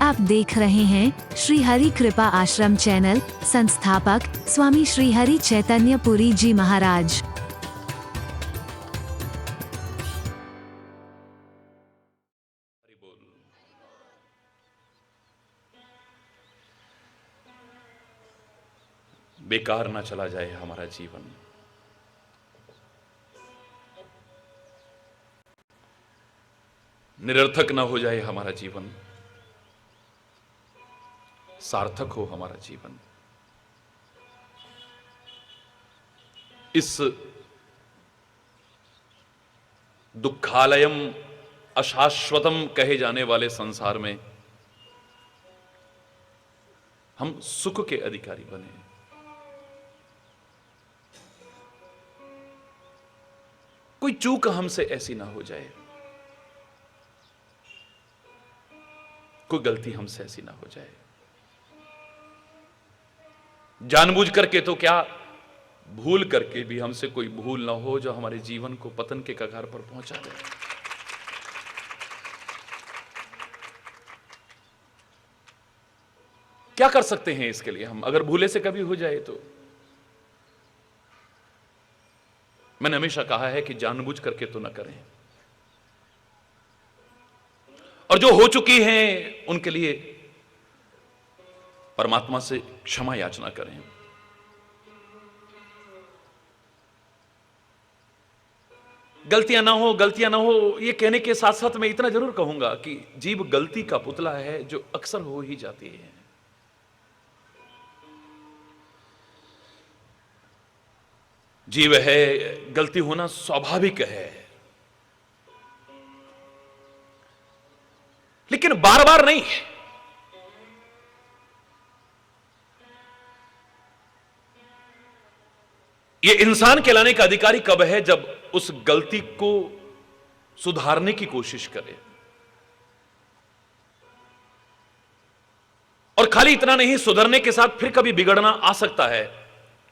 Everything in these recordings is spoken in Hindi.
आप देख रहे हैं श्री हरि कृपा आश्रम चैनल। संस्थापक स्वामी श्री हरि चैतन्य पुरी जी महाराज। बेकार ना चला जाए हमारा जीवन, निरर्थक ना हो जाए हमारा जीवन, सार्थक हो हमारा जीवन। इस दुखालयम अशाश्वतम कहे जाने वाले संसार में हम सुख के अधिकारी बने। कोई चूक हमसे ऐसी ना हो जाए, कोई गलती हमसे ऐसी ना हो जाए। जानबूझ करके तो क्या, भूल करके भी हमसे कोई भूल ना हो जो हमारे जीवन को पतन के कगार पर पहुंचा दे। क्या कर सकते हैं इसके लिए हम, अगर भूले से कभी हो जाए तो? मैंने हमेशा कहा है कि जानबूझ करके तो ना करें, और जो हो चुकी हैं उनके लिए परमात्मा से क्षमा याचना करें। गलतियां ना हो, गलतियां ना हो, ये कहने के साथ साथ मैं इतना जरूर कहूंगा कि जीव गलती का पुतला है जो अक्सर हो ही जाती है। जीव है, गलती होना स्वाभाविक है, लेकिन बार बार नहीं। ये इंसान कहलाने का अधिकारी कब है? जब उस गलती को सुधारने की कोशिश करे। और खाली इतना नहीं, सुधरने के साथ फिर कभी बिगड़ना आ सकता है।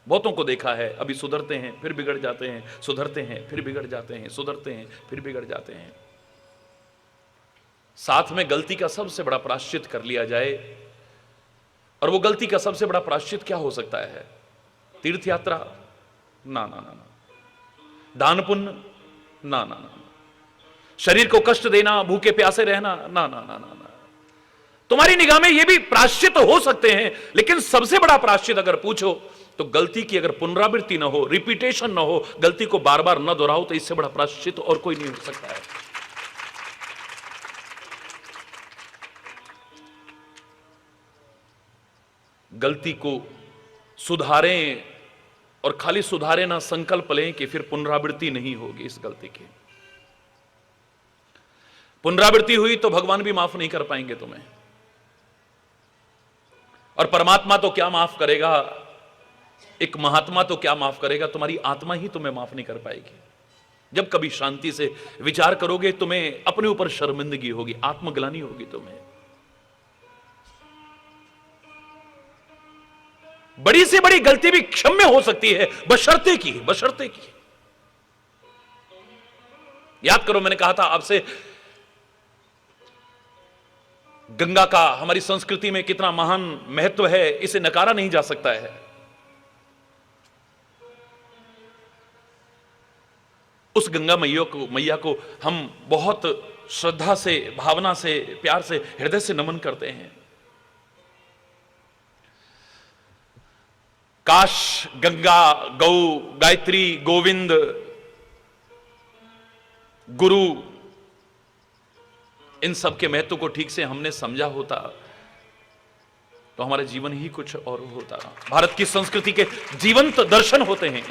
बहुतों को देखा है, अभी सुधरते हैं फिर बिगड़ जाते हैं, सुधरते हैं फिर बिगड़ जाते हैं, सुधरते हैं फिर बिगड़ जाते हैं। साथ में गलती का सबसे बड़ा प्रायश्चित कर लिया जाए, और वो गलती का सबसे बड़ा प्रायश्चित क्या हो सकता है? तीर्थ यात्रा? ना ना ना ना। दान पुण्य? ना ना ना। शरीर को कष्ट देना, भूखे प्यासे रहना? ना ना ना ना ना। तुम्हारी निगाह में ये भी प्रायश्चित हो सकते हैं, लेकिन सबसे बड़ा प्रायश्चित अगर पूछो तो गलती की अगर पुनरावृत्ति ना हो, रिपीटेशन ना हो, गलती को बार बार ना दोहराओ, तो इससे बड़ा प्रायश्चित और कोई नहीं हो सकता है। गलती को सुधारें, और खाली सुधारे ना, संकल्प लें कि फिर पुनरावृत्ति नहीं होगी इस गलती की। पुनरावृत्ति हुई तो भगवान भी माफ नहीं कर पाएंगे तुम्हें, और परमात्मा तो क्या माफ करेगा, एक महात्मा तो क्या माफ करेगा, तुम्हारी आत्मा ही तुम्हें माफ नहीं कर पाएगी। जब कभी शांति से विचार करोगे, तुम्हें अपने ऊपर शर्मिंदगी होगी, आत्मग्लानि होगी तुम्हें। बड़ी से बड़ी गलती भी क्षम्य हो सकती है, बशर्ते की। याद करो, मैंने कहा था आपसे, गंगा का हमारी संस्कृति में कितना महान महत्व है, इसे नकारा नहीं जा सकता है। उस गंगा मैया को हम बहुत श्रद्धा से, भावना से, प्यार से, हृदय से नमन करते हैं। काश गंगा, गौ, गायत्री, गोविंद, गुरु, इन सब के महत्व को ठीक से हमने समझा होता तो हमारा जीवन ही कुछ और होता। भारत की संस्कृति के जीवंत दर्शन होते हैं।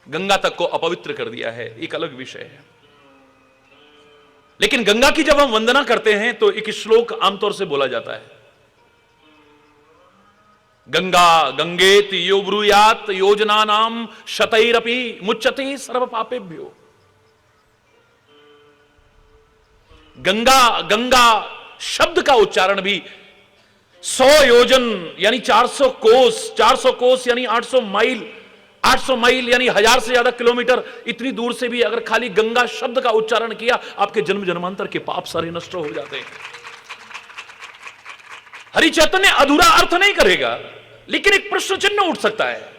गंगा तक को अपवित्र कर दिया है, एक अलग विषय है। लेकिन गंगा की जब हम वंदना करते हैं तो एक श्लोक आमतौर से बोला जाता है, गंगा गंगेत यो ब्रूयात योजना नाम शतैरपि मुच्यते सर्व पापेभ्यो। गंगा गंगा शब्द का उच्चारण भी 100 योजन यानी 400 कोस यानी 800 माइल, 800 माइल यानी 1000 से ज्यादा किलोमीटर, इतनी दूर से भी अगर खाली गंगा शब्द का उच्चारण किया, आपके जन्म जन्मांतर के पाप सारे नष्ट हो जाते हैं। हरि चैतन्य अधूरा अर्थ नहीं करेगा, लेकिन एक प्रश्न चिन्ह उठ सकता है।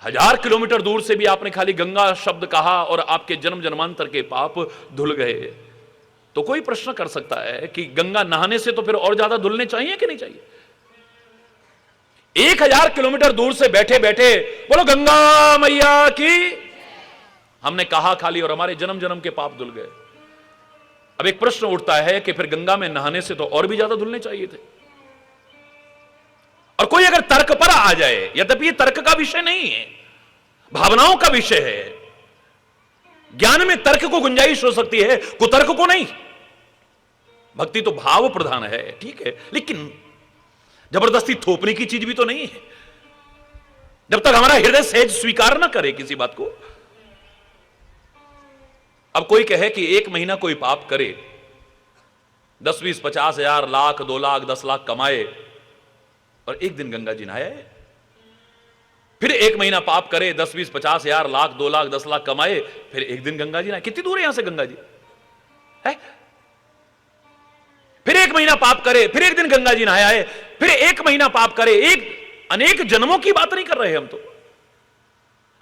1000 किलोमीटर दूर से भी आपने खाली गंगा शब्द कहा और आपके जन्म जन्मांतर के पाप धुल गए, तो कोई प्रश्न कर सकता है कि गंगा नहाने से तो फिर और ज्यादा धुलने चाहिए कि नहीं चाहिए? 1000 किलोमीटर दूर से बैठे बैठे बोलो गंगा मैया की, हमने कहा खाली और हमारे जन्म जन्म के पाप धुल गए। अब एक प्रश्न उठता है कि फिर गंगा में नहाने से तो और भी ज्यादा धुलने चाहिए थे। और कोई अगर तर्क पर आ जाए, यद्यपि ये तर्क का विषय नहीं है, भावनाओं का विषय है, ज्ञान में तर्क को गुंजाइश हो सकती है, कुतर्क को नहीं। भक्ति तो भाव प्रधान है, ठीक है, लेकिन जबरदस्ती थोपने की चीज भी तो नहीं है। जब तक हमारा हृदय सहज स्वीकार ना करे किसी बात को। अब कोई कहे कि 1 महीना कोई पाप करे, 10, 20, 50 हजार, लाख, 2 लाख, 10 लाख कमाए और एक दिन गंगा जी नहाए, फिर 1 महीना पाप करे, 10, 20, 50 हजार, लाख, 2 लाख, 10 लाख कमाए, फिर एक दिन गंगा जी नहाए। कितनी दूर है यहां से गंगा जी है? फिर 1 महीना पाप करे, फिर एक दिन गंगा जी नहाया है, फिर 1 महीना पाप करे। अनेक जन्मों की बात नहीं कर रहे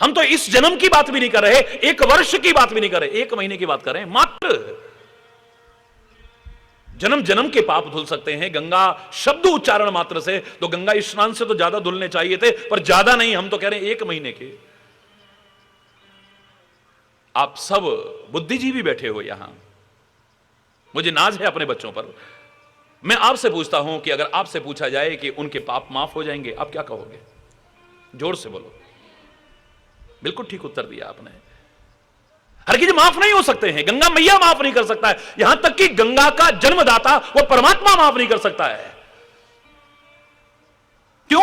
हम तो इस जन्म की बात भी नहीं कर रहे, 1 वर्ष की बात भी नहीं कर रहे, 1 महीने की बात कर रहे हैं मात्र। जन्म जन्म के पाप धुल सकते हैं गंगा शब्द उच्चारण मात्र से। तो गंगा स्नान से तो ज्यादा धुलने चाहिए थे, पर ज्यादा नहीं, हम तो कह रहे हैं 1 महीने के। आप सब बुद्धिजीवी बैठे हो यहां, मुझे नाज है अपने बच्चों पर। मैं आपसे पूछता हूं कि अगर आपसे पूछा जाए कि उनके पाप माफ हो जाएंगे, आप क्या कहोगे? जोर से बोलो। बिल्कुल ठीक उत्तर दिया आपने। हर चीज माफ नहीं हो सकते हैं, गंगा मैया माफ नहीं कर सकता है, यहां तक कि गंगा का जन्मदाता वो परमात्मा माफ नहीं कर सकता है। क्यों?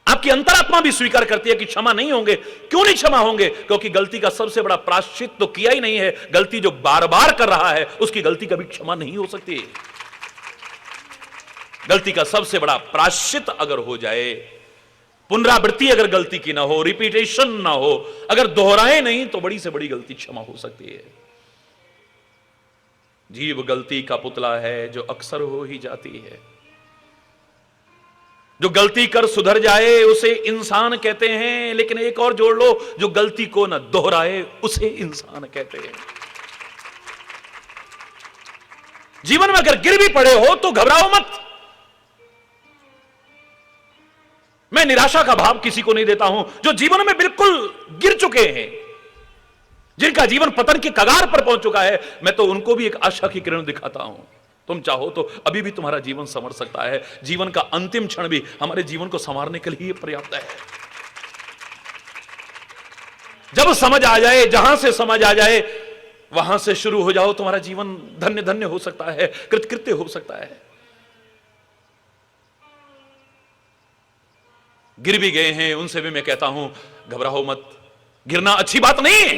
आपकी अंतरात्मा भी स्वीकार करती है कि क्षमा नहीं होंगे। क्यों नहीं क्षमा होंगे? क्योंकि गलती का सबसे बड़ा प्रायश्चित तो किया ही नहीं है। गलती जो बार बार कर रहा है उसकी गलती कभी क्षमा नहीं हो सकती। गलती का सबसे बड़ा प्रायश्चित अगर हो जाए, पुनरावृत्ति अगर गलती की ना हो, रिपीटेशन ना हो, अगर दोहराए नहीं, तो बड़ी से बड़ी गलती क्षमा हो सकती है। जीव गलती का पुतला है जो अक्सर हो ही जाती है। जो गलती कर सुधर जाए उसे इंसान कहते हैं, लेकिन एक और जोड़ लो, जो गलती को न दोहराए उसे इंसान कहते हैं। जीवन में अगर गिर भी पड़े हो तो घबराओ मत। मैं निराशा का भाव किसी को नहीं देता हूं। जो जीवन में बिल्कुल गिर चुके हैं, जिनका जीवन पतन के कगार पर पहुंच चुका है, मैं तो उनको भी एक आशा की किरण दिखाता हूं। तुम चाहो तो अभी भी तुम्हारा जीवन संवर सकता है। जीवन का अंतिम क्षण भी हमारे जीवन को संवारने के लिए पर्याप्त है। जब समझ आ जाए, जहां से समझ आ जाए वहां से शुरू हो जाओ, तुम्हारा जीवन धन्य धन्य हो सकता है, कृतकृत्य हो सकता है। गिर भी गए हैं उनसे भी मैं कहता हूं घबराओ मत। गिरना अच्छी बात नहीं है,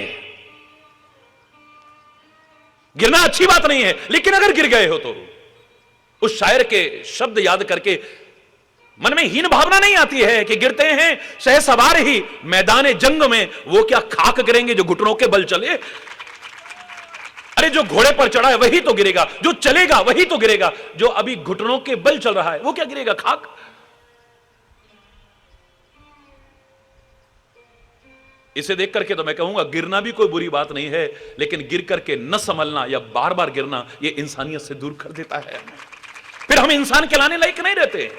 गिरना अच्छी बात नहीं है, लेकिन अगर गिर गए हो तो उस शायर के शब्द याद करके मन में हीन भावना नहीं आती है कि गिरते हैं सहसवार ही मैदान जंग में, वो क्या खाक गिरेंगे जो घुटनों के बल चले। अरे जो घोड़े पर चढ़ा है वही तो गिरेगा, जो चलेगा वही तो गिरेगा, जो अभी घुटनों के बल चल रहा है वो क्या गिरेगा? खाक। इसे देख करके तो मैं कहूंगा गिरना भी कोई बुरी बात नहीं है, लेकिन गिर करके न संभलना या बार बार गिरना ये इंसानियत से दूर कर देता है। फिर हम इंसान कहलाने लायक नहीं रहते।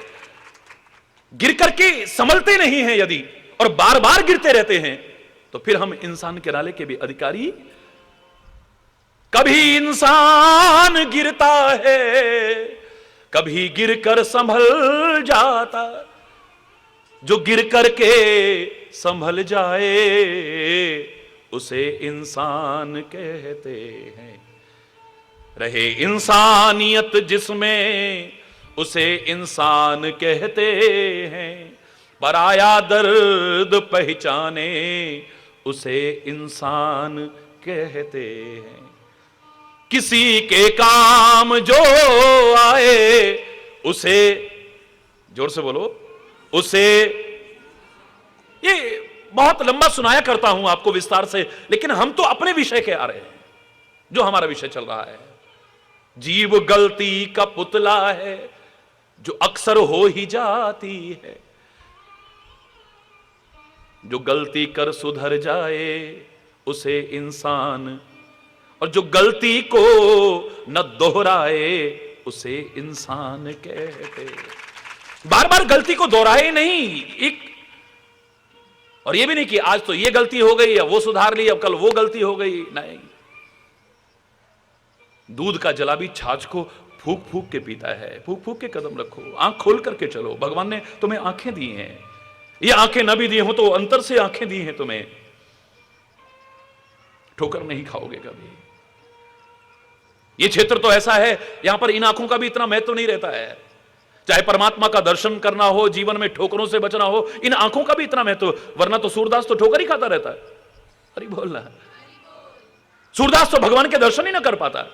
गिर करके संभलते नहीं हैं यदि और बार बार गिरते रहते हैं तो फिर हम इंसान कहलाने के भी अधिकारी। कभी इंसान गिरता है, कभी गिर कर संभल जाता। जो गिर करके संभल जाए उसे इंसान कहते हैं। रहे इंसानियत जिसमें उसे इंसान कहते हैं। पराया दर्द पहचाने उसे इंसान कहते हैं। किसी के काम जो आए उसे, जोर से बोलो, उसे, ये बहुत लंबा सुनाया करता हूं आपको विस्तार से, लेकिन हम तो अपने विषय के आ रहे हैं। जो हमारा विषय चल रहा है। जीव गलती का पुतला है जो अक्सर हो ही जाती है, जो गलती कर सुधर जाए उसे इंसान, और जो गलती को न दोहराए उसे इंसान कहते। बार बार गलती को दोहराए नहीं, एक, और ये भी नहीं कि आज तो ये गलती हो गई या वो सुधार ली, अब कल वो गलती हो गई, नहीं। दूध का जला भी छाछ को फूक फूक के पीता है, फूक फूक के कदम रखो, आंख खोल करके चलो। भगवान ने तुम्हें आंखें दी हैं, ये आंखें न भी दी हो तो अंतर से आंखें दी हैं तुम्हें, ठोकर नहीं खाओगे कभी। ये क्षेत्र तो ऐसा है, यहां पर इन आंखों का भी इतना महत्व नहीं रहता है। चाहे परमात्मा का दर्शन करना हो, जीवन में ठोकरों से बचना हो, इन आंखों का भी इतना महत्व, वरना तो सूरदास तो ठोकर ही खाता रहता है। अरे बोलना, सूरदास तो भगवान के दर्शन ही ना कर पाता।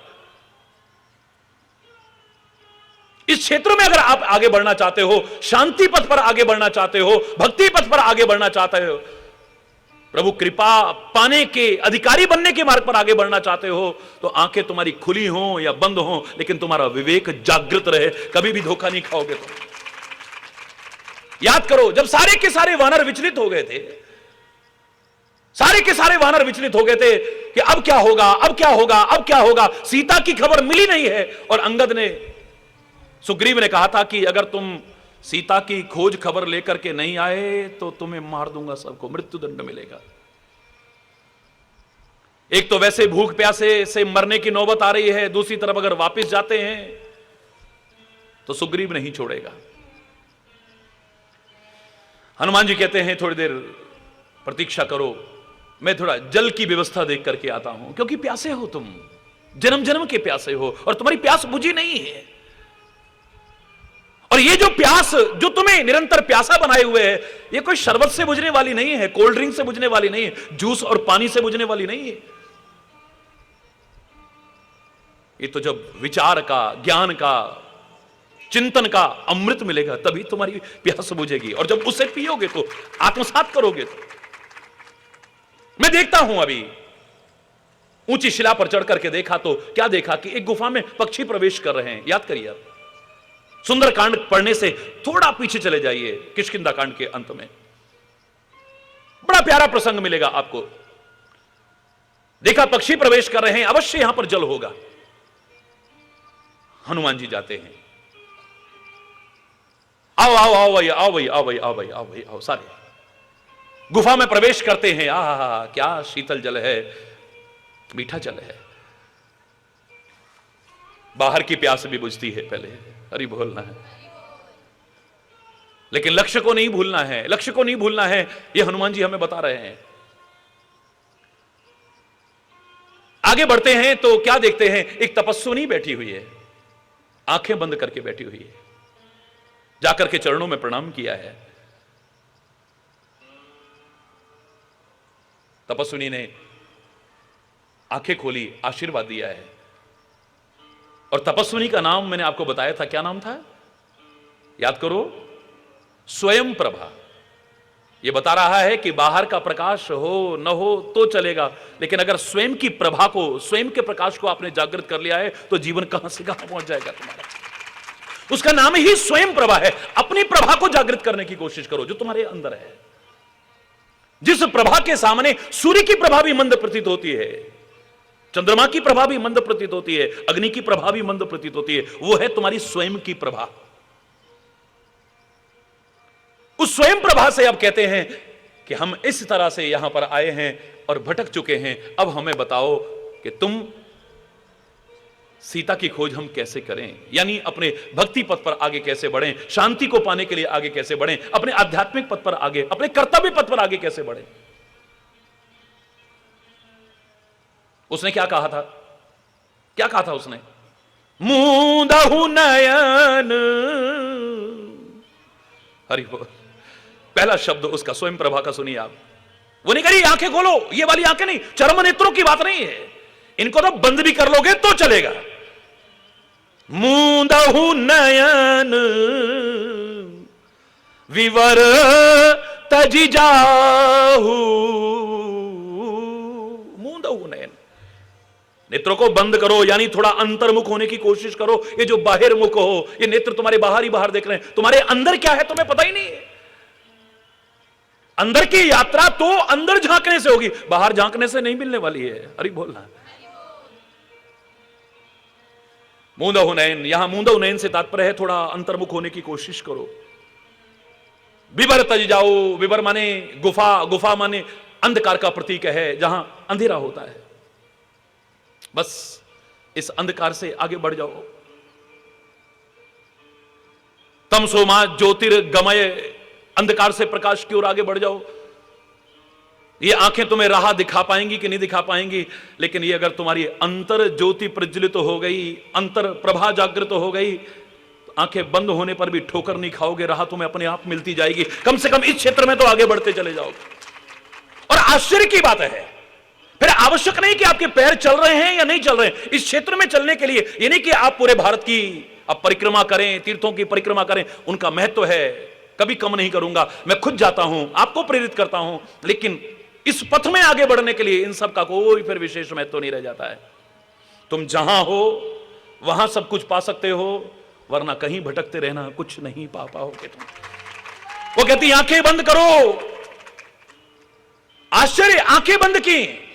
इस क्षेत्र में अगर आप आगे बढ़ना चाहते हो, शांति पथ पर आगे बढ़ना चाहते हो, भक्ति पथ पर आगे बढ़ना चाहते हो, प्रभु कृपा पाने के अधिकारी बनने के मार्ग पर आगे बढ़ना चाहते हो, तो आंखें तुम्हारी खुली हो या बंद हो, लेकिन तुम्हारा विवेक जागृत रहे, कभी भी धोखा नहीं खाओगे तुम। याद करो, जब सारे के सारे वानर विचलित हो गए थे, सारे के सारे वानर विचलित हो गए थे कि अब क्या होगा, अब क्या होगा, अब क्या होगा, सीता की खबर मिली नहीं है, और अंगद ने, सुग्रीव ने कहा था कि अगर तुम सीता की खोज खबर लेकर के नहीं आए तो तुम्हें मार दूंगा, सबको मृत्यु दंड मिलेगा। एक तो वैसे भूख प्यासे से मरने की नौबत आ रही है, दूसरी तरफ अगर वापस जाते हैं तो सुग्रीव नहीं छोड़ेगा। हनुमान जी कहते हैं थोड़ी देर प्रतीक्षा करो, मैं थोड़ा जल की व्यवस्था देख करके आता हूं, क्योंकि प्यासे हो तुम, जन्म जन्म के प्यासे हो, और तुम्हारी प्यास बुझी नहीं है। और ये जो प्यास जो तुम्हें निरंतर प्यासा बनाए हुए है, ये कोई शरबत से बुझने वाली नहीं है, कोल्ड ड्रिंक से बुझने वाली नहीं है, जूस और पानी से बुझने वाली नहीं है। ये तो जब विचार का, ज्ञान का, चिंतन का अमृत मिलेगा तभी तुम्हारी प्यास बुझेगी, और जब उसे पियोगे तो, आत्मसात करोगे तो। मैं देखता हूं, अभी ऊंची शिला पर चढ़ करके देखा तो क्या देखा कि एक गुफा में पक्षी प्रवेश कर रहे हैं। याद करिए आप, सुंदरकांड पढ़ने से थोड़ा पीछे चले जाइए, किष्किंधा कांड के अंत में बड़ा प्यारा प्रसंग मिलेगा आपको। देखा पक्षी प्रवेश कर रहे हैं, अवश्य यहां पर जल होगा। हनुमान जी जाते हैं, आओ आओ आओ भाई, आओ भाई, आओ भाई, आओ भाई, आओ भाई, आओ। सारे गुफा में प्रवेश करते हैं। आहा, क्या शीतल जल है, मीठा जल है। बाहर की प्यास भी बुझती है पहले, अरे बोलना है, लेकिन लक्ष्य को नहीं भूलना है, लक्ष्य को नहीं भूलना है। यह हनुमान जी हमें बता रहे हैं। आगे बढ़ते हैं तो क्या देखते हैं, एक तपस्विनी बैठी हुई है, आंखें बंद करके बैठी हुई है, जाकर के चरणों में प्रणाम किया है। तपस्विनी ने आंखें खोली, आशीर्वाद दिया है। और तपस्विनी का नाम मैंने आपको बताया था, क्या नाम था, याद करो, स्वयं प्रभा। यह बता रहा है कि बाहर का प्रकाश हो न हो तो चलेगा, लेकिन अगर स्वयं की प्रभा को, स्वयं के प्रकाश को आपने जागृत कर लिया है तो जीवन कहां से कहां पहुंच जाएगा तुम्हारा। उसका नाम ही स्वयं प्रभा है। अपनी प्रभा को जागृत करने की कोशिश करो जो तुम्हारे अंदर है। जिस प्रभा के सामने सूर्य की प्रभा भी मंद प्रतीत होती है, चंद्रमा की प्रभा भी मंद प्रतीत होती है, अग्नि की प्रभा भी मंद प्रतीत होती है, वो है तुम्हारी स्वयं की प्रभा। उस स्वयं प्रभा से अब कहते हैं कि हम इस तरह से यहां पर आए हैं और भटक चुके हैं, अब हमें बताओ कि तुम सीता की खोज हम कैसे करें, यानी अपने भक्ति पथ पर आगे कैसे बढ़ें, शांति को पाने के लिए आगे कैसे बढ़ें, अपने आध्यात्मिक पथ पर आगे, अपने कर्तव्य पथ पर आगे कैसे बढ़ें। उसने क्या कहा था, क्या कहा था उसने, मूंदहु नयन, हरि बोल। पहला शब्द उसका स्वयं प्रभा का सुनिए आप। वो नहीं करी आंखें खोलो, ये वाली आंखें नहीं, चर्म नेत्रों की बात नहीं है, इनको तो बंद भी कर लोगे तो चलेगा। मूंदहु नयन विवर तजी जाहू, मूंदहु नयन, नेत्रों को बंद करो, यानी थोड़ा अंतर्मुख होने की कोशिश करो। ये जो बाहिर्मुख हो, ये नेत्र तुम्हारे बाहर ही बाहर देख रहे हैं, तुम्हारे अंदर क्या है तुम्हें पता ही नहीं है। अंदर की यात्रा तो अंदर झांकने से होगी, बाहर झांकने से नहीं मिलने वाली है। अरे बोलना, मूंदहु नयन, यहां मूंदहु नयन से तात्पर्य है थोड़ा अंतर्मुख होने की कोशिश करो। विवर तज जाओ, विवर माने गुफा, गुफा माने अंधकार का प्रतीक है, जहां अंधेरा होता है। बस इस अंधकार से आगे बढ़ जाओ। तमसो मा ज्योतिर्गमय, अंधकार से प्रकाश की ओर आगे बढ़ जाओ। ये आंखें तुम्हें राह दिखा पाएंगी कि नहीं दिखा पाएंगी, लेकिन ये अगर तुम्हारी अंतर ज्योति प्रज्वलित हो गई, अंतर प्रभा जागृत हो गई, तो आंखें बंद होने पर भी ठोकर नहीं खाओगे, राह तुम्हें अपने आप मिलती जाएगी। कम से कम इस क्षेत्र में तो आगे बढ़ते चले जाओगे। और आश्चर्य की बात है, फिर आवश्यक नहीं कि आपके पैर चल रहे हैं या नहीं चल रहे हैं। इस क्षेत्र में चलने के लिए ये नहीं कि आप पूरे भारत की अब परिक्रमा करें, तीर्थों की परिक्रमा करें, उनका महत्व है, कभी कम नहीं करूंगा। मैं खुद जाता हूं, आपको प्रेरित करता हूं, लेकिन इस पथ में आगे बढ़ने के लिए इन सब का कोई फिर विशेष महत्व नहीं रह जाता है। तुम जहां हो वहां सब कुछ पा सकते हो, वरना कहीं भटकते रहना, कुछ नहीं पा पाओगे तुम। वो कहती आंखें बंद करो। आश्चर्य, आंखें बंद की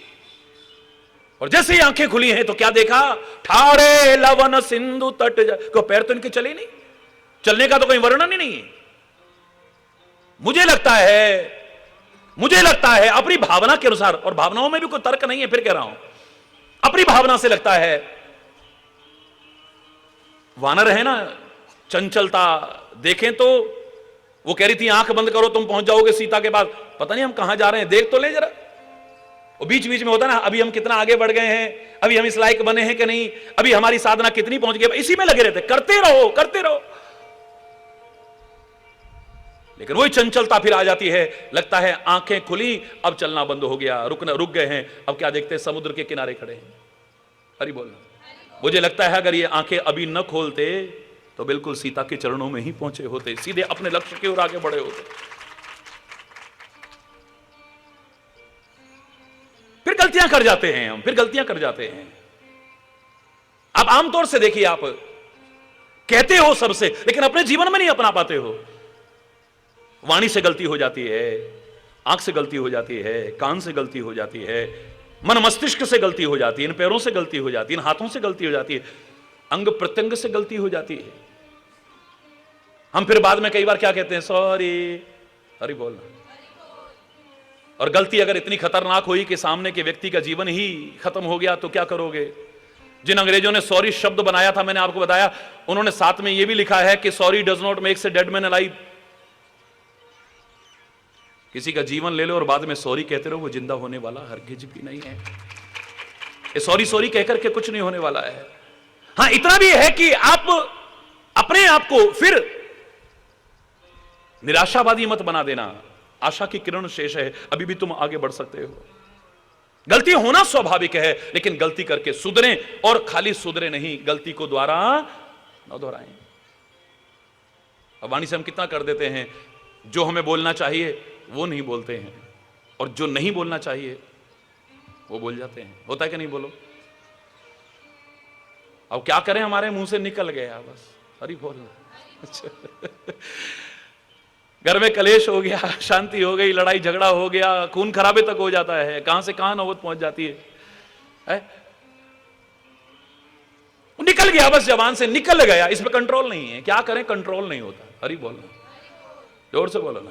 और जैसे ही आंखें खुली हैं तो क्या देखा? ठाड़े लवन सिंधु तट को, पैर तो इनके चले नहीं, चलने का तो कोई वर्णन ही नहीं है। मुझे लगता है अपनी भावना के अनुसार, और भावनाओं में भी कोई तर्क नहीं है, फिर कह रहा हूं, अपनी भावना से लगता है वानर है ना, चंचलता देखें तो वो कह रही थी आंख बंद करो तुम पहुंच जाओगे सीता के पास। पता नहीं हम कहां जा रहे हैं, देख तो ले जरा। वो बीच बीच में होता ना, अभी हम कितना आगे बढ़ गए हैं, अभी हम इस लायक बने हैं कि नहीं, अभी हमारी साधना कितनी पहुंच गई, इसी में लगे रहते, करते रहो करते रहो। लेकिन वही चंचलता फिर आ जाती है, लगता है आंखें खुली, अब चलना बंद हो गया, रुक गए हैं। अब क्या देखते हैं, समुद्र के किनारे खड़े हैं। हरि बोलना। मुझे लगता है अगर ये आंखें अभी न खोलते तो बिल्कुल सीता के चरणों में ही पहुंचे होते, सीधे अपने लक्ष्य की ओर आगे बढ़े होते। फिर गलतियां कर जाते हैं हम, फिर गलतियां कर जाते हैं। आप आमतौर से देखिए, आप कहते हो सबसे, लेकिन अपने जीवन में नहीं अपना पाते हो। वाणी से गलती हो जाती है, आंख से गलती हो जाती है, कान से गलती हो जाती है, मन मस्तिष्क से गलती हो जाती है, इन पैरों से गलती हो जाती है, इन हाथों से गलती हो जाती है, अंग प्रत्यंग से गलती हो जाती है। हम फिर बाद में कई बार क्या कहते हैं, सॉरी। हरि बोलना। और गलती अगर इतनी खतरनाक हुई कि सामने के व्यक्ति का जीवन ही खत्म हो गया तो क्या करोगे? जिन अंग्रेजों ने सॉरी शब्द बनाया था, मैंने आपको बताया, उन्होंने साथ में यह भी लिखा है कि sorry does not make a dead man alive. किसी का जीवन ले लो और बाद में सॉरी कहते रहो, वो जिंदा होने वाला हरगिज भी नहीं है। ये सॉरी सॉरी कहकर के कुछ नहीं होने वाला है। हां, इतना भी है कि आप अपने आप को फिर निराशावादी मत बना देना। आशा की किरण शेष है, अभी भी तुम आगे बढ़ सकते हो। गलती होना स्वाभाविक है, लेकिन गलती करके सुधरें, और खाली सुधरे नहीं, गलती को दोबारा न दोहराएं। अब वाणी से हम कितना कर देते हैं, जो हमें बोलना चाहिए वो नहीं बोलते हैं, और जो नहीं बोलना चाहिए वो बोल जाते हैं। होता है कि नहीं? बोलो। अब क्या करें, हमारे मुंह से निकल गया बस। अरे बोलना। अच्छा। घर में कलेश हो गया, शांति हो गई, लड़ाई झगड़ा हो गया, खून खराबे तक हो जाता है, कहां से कहां नौबत पहुंच जाती है? निकल गया बस, जबान से निकल गया, इस पे कंट्रोल नहीं है। क्या करें, कंट्रोल नहीं होता। अरे बोलना, जोर से बोलो ना।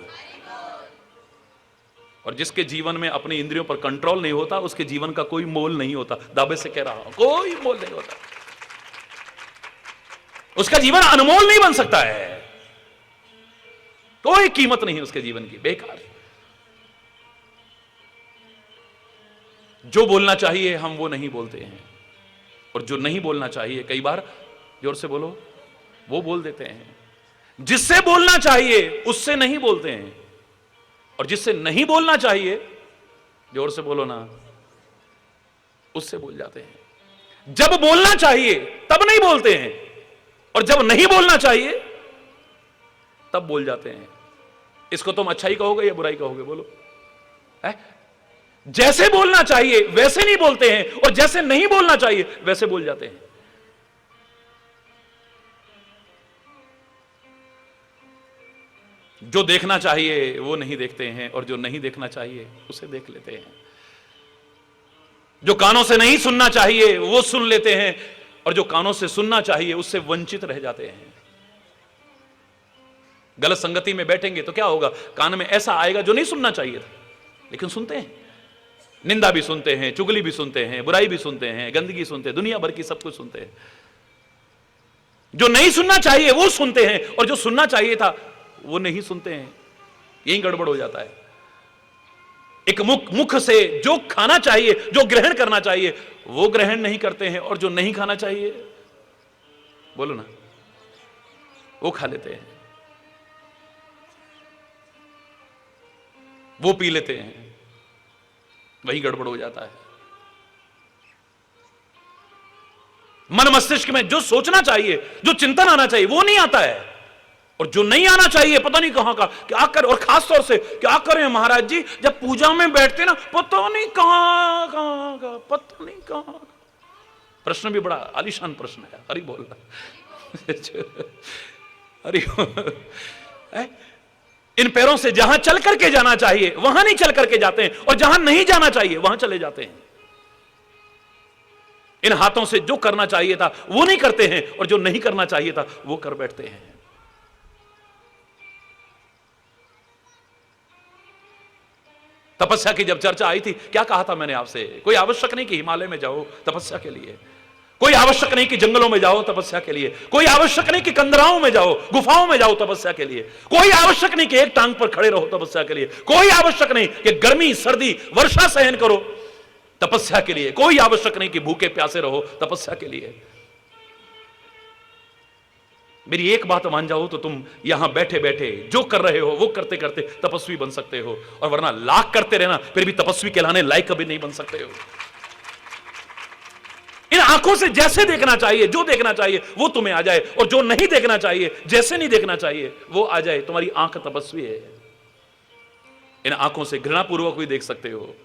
और जिसके जीवन में अपनी इंद्रियों पर कंट्रोल नहीं होता, उसके जीवन का कोई मोल नहीं होता। दावे से कह रहा हूं, कोई मोल नहीं होता। उसका जीवन अनमोल नहीं बन सकता है, कोई कीमत नहीं है उसके जीवन की, बेकार। जो बोलना चाहिए हम वो नहीं बोलते हैं, और जो नहीं बोलना चाहिए, कई बार, जोर से बोलो, वो बोल देते हैं। जिससे बोलना चाहिए उससे नहीं बोलते हैं, और जिससे नहीं बोलना चाहिए, जोर से बोलो ना, उससे बोल जाते हैं। जब बोलना चाहिए तब नहीं बोलते हैं, और जब नहीं बोलना चाहिए तब बोल जाते हैं। इसको तुम अच्छाई कहोगे या बुराई कहोगे? बोलो। है? जैसे बोलना चाहिए वैसे नहीं बोलते हैं, और जैसे नहीं बोलना चाहिए वैसे बोल जाते हैं। जो देखना चाहिए वो नहीं देखते हैं, और जो नहीं देखना चाहिए उसे देख लेते हैं। जो कानों से नहीं सुनना चाहिए वो सुन लेते हैं, और जो कानों से सुनना चाहिए उससे वंचित रह जाते हैं। गलत संगति में बैठेंगे तो क्या होगा, कान में ऐसा आएगा जो नहीं सुनना चाहिए था, लेकिन सुनते हैं। निंदा भी सुनते हैं, चुगली भी सुनते हैं, बुराई भी सुनते हैं, गंदगी सुनते हैं, दुनिया भर की सब कुछ सुनते हैं। जो नहीं सुनना चाहिए वो सुनते हैं, और जो सुनना चाहिए था वो नहीं सुनते हैं। यही गड़बड़ हो जाता है। एक मुख से जो खाना चाहिए, जो ग्रहण करना चाहिए वो ग्रहण नहीं करते हैं, और जो नहीं खाना चाहिए, बोलो ना, वो खा लेते हैं, वो पी लेते हैं। वही गड़बड़ हो जाता है। मन मस्तिष्क में जो सोचना चाहिए, जो चिंतन आना चाहिए वो नहीं आता है, और जो नहीं आना चाहिए पता नहीं कहां का क्या कर। और खास तौर से क्या करें महाराज जी, जब पूजा में बैठते ना, पता नहीं कहां का, पता नहीं कहां। प्रश्न भी बड़ा आलीशान प्रश्न है। हरि बोल हरि। इन पैरों से जहां चल करके जाना चाहिए वहां नहीं चल करके जाते हैं, और जहां नहीं जाना चाहिए वहां चले जाते हैं। इन हाथों से जो करना चाहिए था वो नहीं करते हैं, और जो नहीं करना चाहिए था वो कर बैठते हैं। तपस्या की जब चर्चा आई थी, क्या कहा था मैंने आपसे? कोई आवश्यक नहीं कि हिमालय में जाओ तपस्या के लिए, कोई आवश्यक नहीं कि जंगलों में जाओ तपस्या के लिए, कोई आवश्यक नहीं कि कंदराओं में जाओ, गुफाओं में जाओ तपस्या के लिए, कोई आवश्यक नहीं कि एक टांग पर खड़े रहो तपस्या के लिए, कोई आवश्यक नहीं कि गर्मी सर्दी वर्षा सहन करो तपस्या के लिए, कोई आवश्यक नहीं कि भूखे प्यासे रहो तपस्या के लिए। मेरी एक बात मान जाओ तो तुम यहां बैठे बैठे जो कर रहे हो वो करते करते तपस्वी बन सकते हो, और वरना लाख करते रहना फिर भी तपस्वी कहलाने लायक कभी नहीं बन सकते हो। इन आंखों से जैसे देखना चाहिए, जो देखना चाहिए वो तुम्हें आ जाए, और जो नहीं देखना चाहिए, जैसे नहीं देखना चाहिए वो आ जाए। तुम्हारी आंख तपस्वी है। इन आंखों से घृणापूर्वक भी देख सकते हो,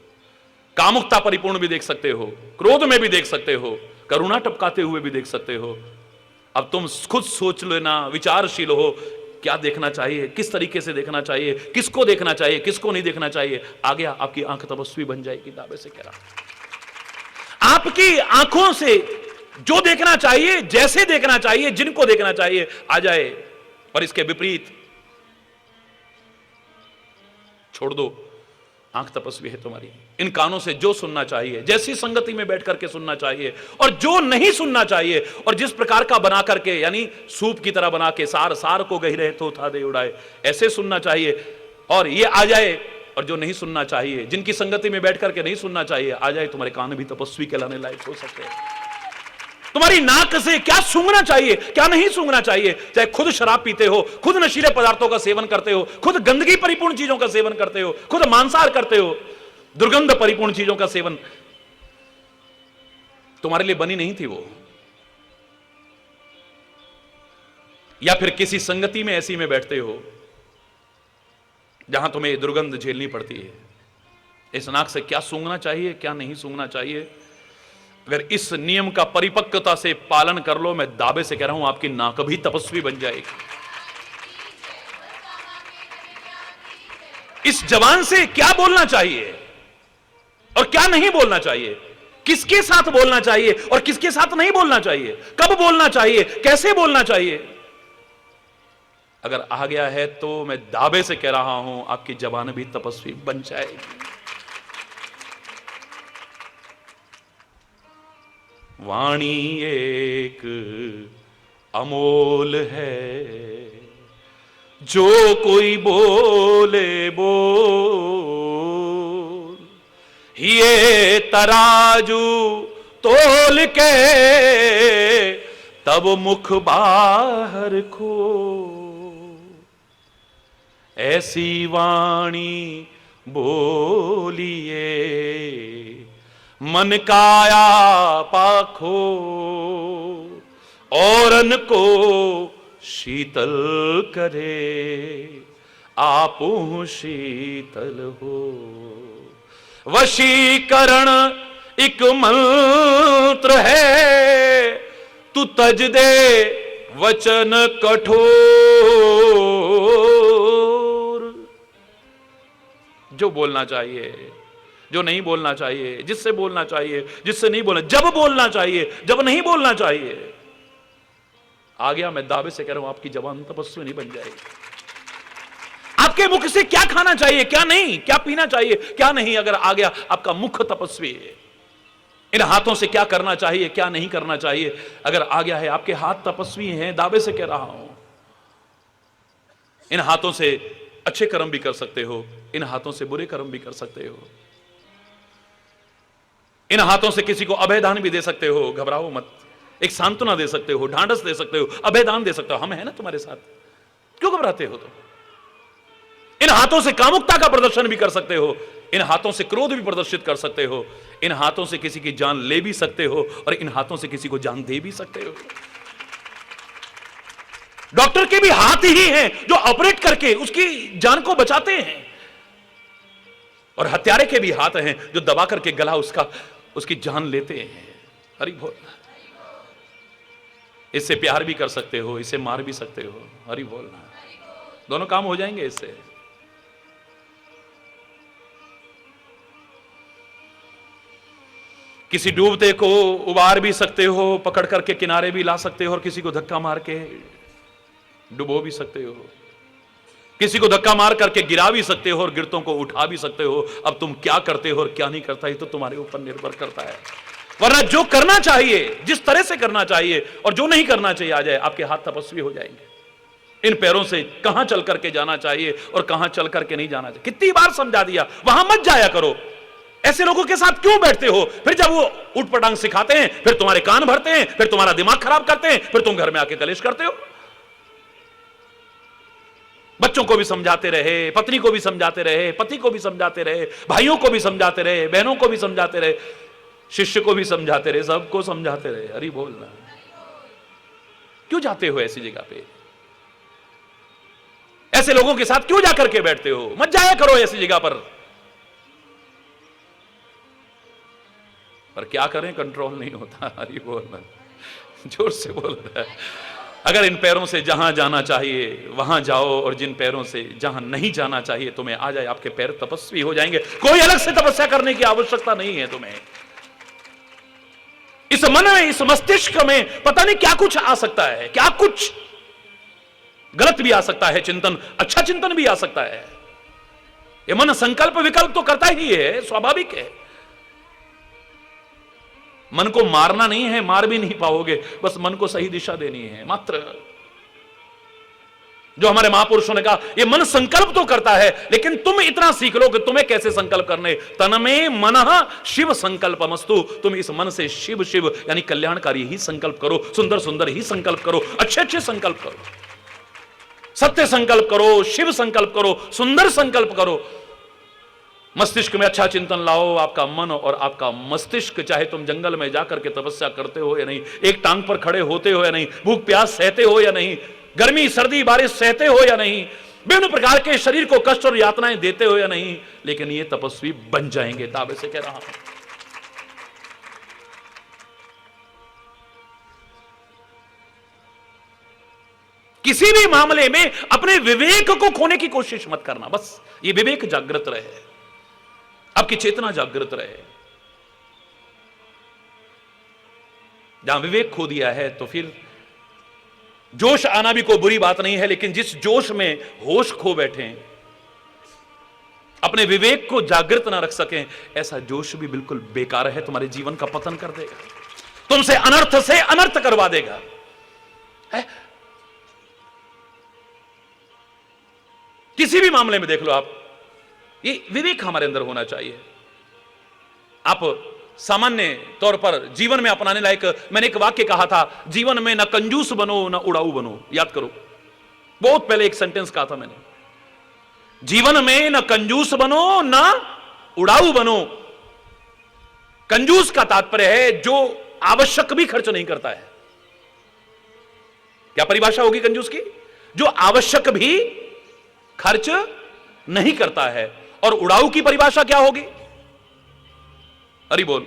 कामुकता परिपूर्ण भी देख सकते हो, क्रोध में भी देख सकते हो, करुणा टपकाते हुए भी देख सकते हो। अब तुम खुद सोच लेना, विचारशील हो, क्या देखना चाहिए, किस तरीके से देखना चाहिए, किसको देखना चाहिए, किसको नहीं देखना चाहिए। आ गया, आपकी आंख तपस्वी बन जाएगी। दावे से कह रहा, आपकी आंखों से जो देखना चाहिए, जैसे देखना चाहिए, जिनको देखना चाहिए आ जाए, और इसके विपरीत छोड़ दो। आंख तपस्वी है तुम्हारी। इन कानों से जो सुनना चाहिए, जैसी संगति में बैठ करके सुनना चाहिए, और जो नहीं सुनना चाहिए, और जिस प्रकार का बना करके, यानी सूप की तरह बना के सार सार को गहिरे तो था दे उड़ाए, ऐसे सुनना चाहिए, और ये आ जाए। और जो नहीं सुनना चाहिए, जिनकी संगति में बैठ करके नहीं सुनना चाहिए आ जाए, तुम्हारे कान भी तपस्वी कहलाने लायक हो सकते हैं। तुम्हारी नाक से क्या सूंघना चाहिए, क्या नहीं सूंघना चाहिए, चाहे खुद शराब पीते हो, खुद नशीले पदार्थों का सेवन करते हो, खुद गंदगी परिपूर्ण चीजों का सेवन करते हो, खुद मांसाहार करते हो, दुर्गंध परिपूर्ण चीजों का सेवन, तुम्हारे लिए बनी नहीं थी वो। या फिर किसी संगति में ऐसी में बैठते हो जहां तुम्हें दुर्गंध झेलनी पड़ती है। इस नाक से क्या सूंघना चाहिए, क्या नहीं सूंघना चाहिए, अगर इस नियम का परिपक्वता से पालन कर लो, मैं दावे से कह रहा हूं आपकी नाक भी तपस्वी बन जाएगी। इस जबान से क्या बोलना चाहिए और क्या नहीं बोलना चाहिए, किसके साथ बोलना चाहिए और किसके साथ नहीं बोलना चाहिए, कब बोलना चाहिए, कैसे बोलना चाहिए, अगर आ गया है तो मैं दावे से कह रहा हूं आपकी जबान भी तपस्वी बन जाएगी। वाणी एक अमोल है, जो कोई बोले बोल, ये तराजू तोल के तब मुख बाहर खो, ऐसी वाणी बोलिए मन काया पाखो, औरन को शीतल करे, आपो शीतल हो। वशीकरण एक मंत्र है, तू तज दे वचन कठोर। जो बोलना चाहिए, जो नहीं बोलना चाहिए, जिससे बोलना चाहिए, जिससे नहीं बोलना, जब बोलना चाहिए, जब नहीं बोलना चाहिए। आ गया, मैं दावे से कह रहा हूं आपकी जबान तपस्वी नहीं बन जाएगी। आपके मुख से क्या खाना चाहिए, क्या नहीं, क्या पीना चाहिए, क्या नहीं, अगर आ गया आपका मुख तपस्वी है। इन हाथों से क्या करना चाहिए, क्या नहीं करना चाहिए, अगर आ गया है, आपके हाथ तपस्वी हैं, दावे से कह रहा हूं। इन हाथों से अच्छे कर्म भी कर सकते हो, इन हाथों से बुरे कर्म भी कर सकते हो। इन हाथों से किसी को अभयदान भी दे सकते हो, घबराओ मत। एक सांत्वना दे सकते हो, ढांढस दे सकते हो, अभयदान दे सकते हो। हम हैं ना तुम्हारे साथ, क्यों घबराते हो तुम? इन हाथों से कामुकता का प्रदर्शन भी कर सकते हो, इन हाथों से क्रोध भी प्रदर्शित कर सकते हो, इन हाथों से किसी की जान ले भी सकते हो और इन हाथों से किसी को जान दे भी सकते हो। डॉक्टर के भी हाथ ही हैं जो ऑपरेट करके उसकी जान को बचाते हैं, और हत्यारे के भी हाथ हैं जो दबा करके गला उसकी जान लेते हैं। हरि बोल। इससे प्यार भी कर सकते हो, इससे मार भी सकते हो। हरि बोल। दोनों काम हो जाएंगे इससे। किसी डूबते को उबार भी सकते हो, पकड़ करके किनारे भी ला सकते हो, और किसी को धक्का मार के डुबो भी सकते हो। किसी को धक्का मार करके गिरा भी सकते हो और गिरतों को उठा भी सकते हो। अब तुम क्या करते हो और क्या नहीं करता, ये तो तुम्हारे ऊपर निर्भर करता है। वरना जो करना चाहिए, जिस तरह से करना चाहिए, और जो नहीं करना चाहिए आ जाए, आपके हाथ तपस्वी हो जाएंगे। इन पैरों से कहां चल करके जाना चाहिए और कहां चल करके नहीं जाना चाहिए, कितनी बार समझा दिया। वहां मत जाया करो। ऐसे लोगों के साथ क्यों बैठते हो? फिर जब वो उठ पटांग सिखाते हैं, फिर तुम्हारे कान भरते हैं, फिर तुम्हारा दिमाग खराब करते हैं, फिर तुम घर में आके कलेश करते हो। बच्चों को भी समझाते रहे, पत्नी को भी समझाते रहे, पति को भी समझाते रहे, भाइयों को भी समझाते रहे, बहनों को भी समझाते रहे, शिष्य को भी समझाते रहे, सबको समझाते रहे। अरे बोलना, क्यों जाते हो ऐसी जगह पे? ऐसे लोगों के साथ क्यों जाकर के बैठते हो? मत जाया करो ऐसी जगह पर क्या करें, कंट्रोल नहीं होता। अरे बोलना, जोर से बोल रहा है। अगर इन पैरों से जहां जाना चाहिए वहां जाओ, और जिन पैरों से जहां नहीं जाना चाहिए तुम्हें आ जाए, आपके पैर तपस्वी हो जाएंगे। कोई अलग से तपस्या करने की आवश्यकता नहीं है तुम्हें। इस मन में, इस मस्तिष्क में पता नहीं क्या कुछ आ सकता है, क्या कुछ गलत भी आ सकता है चिंतन, अच्छा चिंतन भी आ सकता है। ये मन संकल्प विकल्प तो करता ही है, स्वाभाविक है। मन को मारना नहीं है, मार भी नहीं पाओगे, बस मन को सही दिशा देनी है मात्र। जो हमारे महापुरुषों ने कहा, ये मन संकल्प तो करता है, लेकिन तुम इतना सीख लो कि तुम्हें कैसे संकल्प करने। तन में मनः शिव संकल्पमस्तु। तुम इस मन से शिव शिव यानी कल्याणकारी ही संकल्प करो, सुंदर सुंदर ही संकल्प करो, अच्छे अच्छे संकल्प करो, सत्य संकल्प करो, शिव संकल्प करो, सुंदर संकल्प करो। मस्तिष्क में अच्छा चिंतन लाओ। आपका मन और आपका मस्तिष्क, चाहे तुम जंगल में जाकर के तपस्या करते हो या नहीं, एक टांग पर खड़े होते हो या नहीं, भूख प्यास सहते हो या नहीं, गर्मी सर्दी बारिश सहते हो या नहीं, विभिन्न प्रकार के शरीर को कष्ट और यातनाएं देते हो या नहीं, लेकिन ये तपस्वी बन जाएंगे, दावे से कह रहा हूं। किसी भी मामले में अपने विवेक को खोने की कोशिश मत करना। बस ये विवेक जागृत रहे, आपकी चेतना जागृत रहे। जहां विवेक खो दिया है तो फिर जोश आना भी कोई बुरी बात नहीं है, लेकिन जिस जोश में होश खो बैठे, अपने विवेक को जागृत ना रख सकें, ऐसा जोश भी बिल्कुल बेकार है, तुम्हारे जीवन का पतन कर देगा, तुमसे अनर्थ से अनर्थ करवा देगा। है? किसी भी मामले में देख लो आप, ये विवेक हमारे अंदर होना चाहिए। आप सामान्य तौर पर जीवन में अपनाने लायक, मैंने एक वाक्य कहा था, जीवन में न कंजूस बनो न उड़ाऊ बनो। याद करो, बहुत पहले एक सेंटेंस कहा था मैंने, जीवन में न कंजूस बनो न उड़ाऊ बनो। कंजूस का तात्पर्य है जो आवश्यक भी खर्च नहीं करता है। क्या परिभाषा होगी कंजूस की? जो आवश्यक भी खर्च नहीं करता है। और उड़ाऊ की परिभाषा क्या होगी? हरि बोल।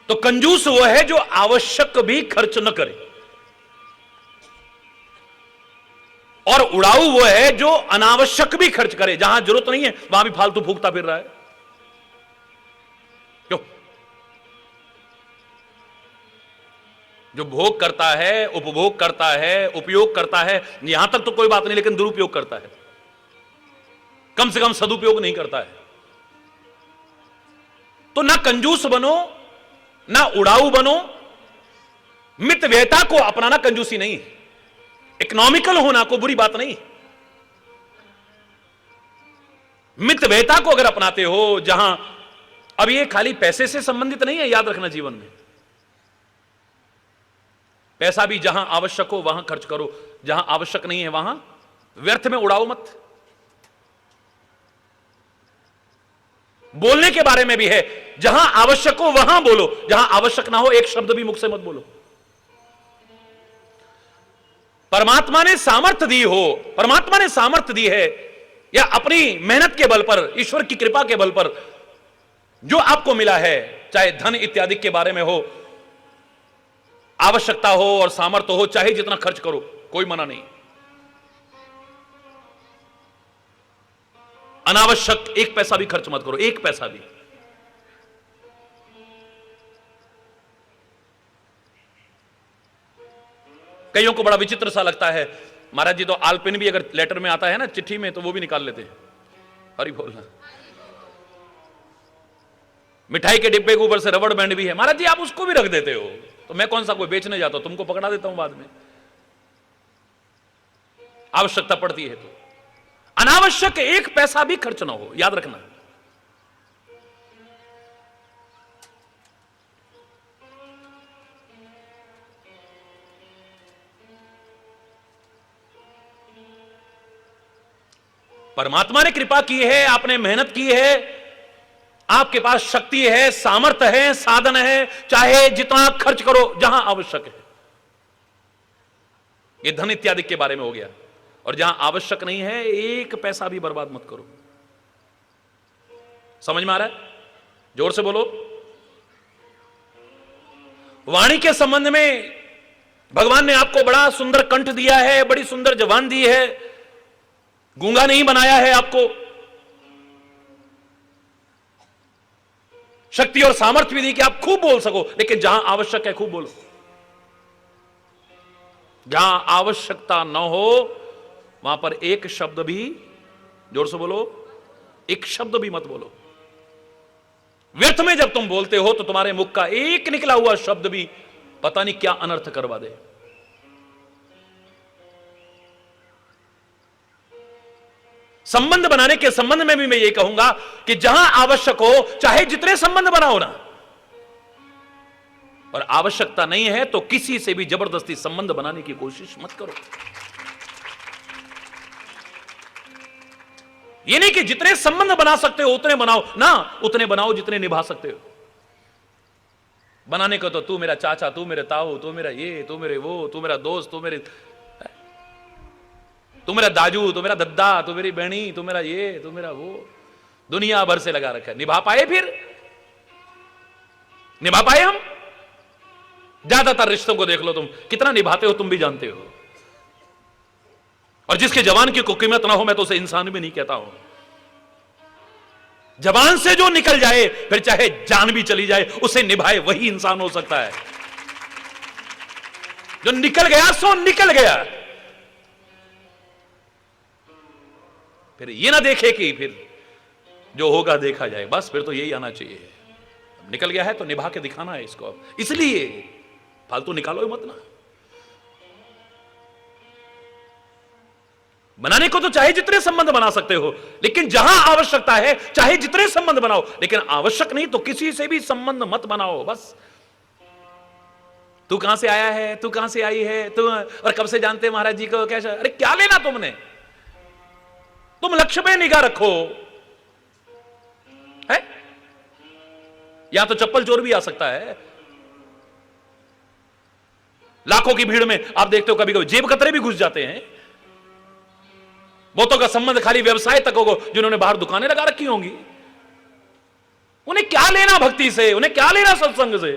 तो कंजूस वो है जो आवश्यक भी खर्च न करे, और उड़ाऊ वो है जो अनावश्यक भी खर्च करे, जहां जरूरत नहीं है वहां भी फालतू फूकता फिर रहा है। क्यों? जो भोग करता है, उपभोग करता है, उपयोग करता है, यहां तक तो कोई बात नहीं, लेकिन दुरुपयोग करता है, कम से कम सदुपयोग नहीं करता है। तो ना कंजूस बनो, ना उड़ाऊ बनो। मितव्ययता को अपनाना कंजूसी नहीं है, इकोनॉमिकल होना को बुरी बात नहीं। मितव्ययता को अगर अपनाते हो, जहां अब ये खाली पैसे से संबंधित नहीं है, याद रखना जीवन में पैसा भी जहां आवश्यक हो वहां खर्च करो, जहां आवश्यक नहीं है वहां व्यर्थ में उड़ाओ मत। बोलने के बारे में भी है, जहां आवश्यक हो वहां बोलो, जहां आवश्यक ना हो एक शब्द भी मुख से मत बोलो। परमात्मा ने सामर्थ्य दी हो, परमात्मा ने सामर्थ्य दी है, या अपनी मेहनत के बल पर, ईश्वर की कृपा के बल पर जो आपको मिला है, चाहे धन इत्यादि के बारे में हो, आवश्यकता हो और सामर्थ्य हो, चाहे जितना खर्च करो, कोई मना नहीं। अनावश्यक एक पैसा भी खर्च मत करो, एक पैसा भी। कईयों को बड़ा विचित्र सा लगता है, महाराज जी तो आलपिन भी अगर लेटर में आता है ना, चिट्ठी में, तो वो भी निकाल लेते हैं। हरि बोलना। मिठाई के डिब्बे के ऊपर से रबड़ बैंड भी है, महाराज जी आप उसको भी रख देते हो, तो मैं कौन सा कोई बेचने जाता हूं, तुमको पकड़ा देता हूं बाद में, आवश्यकता पड़ती है तो। अनावश्यक एक पैसा भी खर्च ना हो, याद रखना। परमात्मा ने कृपा की है, आपने मेहनत की है, आपके पास शक्ति है, सामर्थ्य है, साधन है, चाहे जितना खर्च करो जहां आवश्यक है। यह धन इत्यादि के बारे में हो गया। और जहां आवश्यक नहीं है एक पैसा भी बर्बाद मत करो। समझ में आ रहा है? जोर से बोलो। वाणी के संबंध में भगवान ने आपको बड़ा सुंदर कंठ दिया है, बड़ी सुंदर जबान दी है, गूंगा नहीं बनाया है आपको, शक्ति और सामर्थ्य भी दी कि आप खूब बोल सको, लेकिन जहां आवश्यक है खूब बोलो, जहां आवश्यकता न हो वहां पर एक शब्द भी, जोर से बोलो, एक शब्द भी मत बोलो। व्यर्थ में जब तुम बोलते हो तो तुम्हारे मुख का एक निकला हुआ शब्द भी पता नहीं क्या अनर्थ करवा दे। संबंध बनाने के संबंध में भी मैं ये कहूंगा कि जहां आवश्यक हो चाहे जितने संबंध बनाओ ना, और आवश्यकता नहीं है तो किसी से भी जबरदस्ती संबंध बनाने की कोशिश मत करो। ये नहीं कि जितने संबंध बना सकते हो उतने बनाओ ना, उतने बनाओ जितने निभा सकते हो। बनाने को तो तू मेरा चाचा, तू मेरे ताऊ, तू मेरा ये, तू मेरे वो, तू मेरा दोस्त, तू मेरा दाजू, तू मेरा दद्दा, तू मेरी बहनी, तू मेरा ये, तू मेरा वो, दुनिया भर से लगा रखा है। निभा पाए? फिर निभा पाए हम? ज्यादातर रिश्तों को देख लो तुम, कितना निभाते हो तुम भी जानते हो। और जिसके जवान की कोई कीमत ना हो, मैं तो उसे इंसान भी नहीं कहता हूं। जवान से जो निकल जाए, फिर चाहे जान भी चली जाए, उसे निभाए वही इंसान हो सकता है। जो निकल गया सो निकल गया, फिर ये ना देखे कि फिर जो होगा देखा जाए, बस फिर तो यही आना चाहिए। निकल गया है तो निभा के दिखाना है इसको। इसलिए फालतू निकालो मत ना। बनाने को तो चाहे जितने संबंध बना सकते हो, लेकिन जहां आवश्यकता है चाहे जितने संबंध बनाओ, लेकिन आवश्यक नहीं तो किसी से भी संबंध मत बनाओ। बस तू कहां से आया है, तू कहां से आई है, तू और कब से जानते हैं महाराज जी को, कैसा? अरे क्या लेना तुमने? तुम लक्ष्य पे निगाह रखो। है या तो चप्पल चोर भी आ सकता है, लाखों की भीड़ में आप देखते हो कभी कभी जेब कतरे भी घुस जाते हैं। बहुतों का संबंध खाली व्यवसाय तक होगा, जिन्होंने बाहर दुकानें लगा रखी होंगी। उन्हें क्या लेना भक्ति से, उन्हें क्या लेना सत्संग से।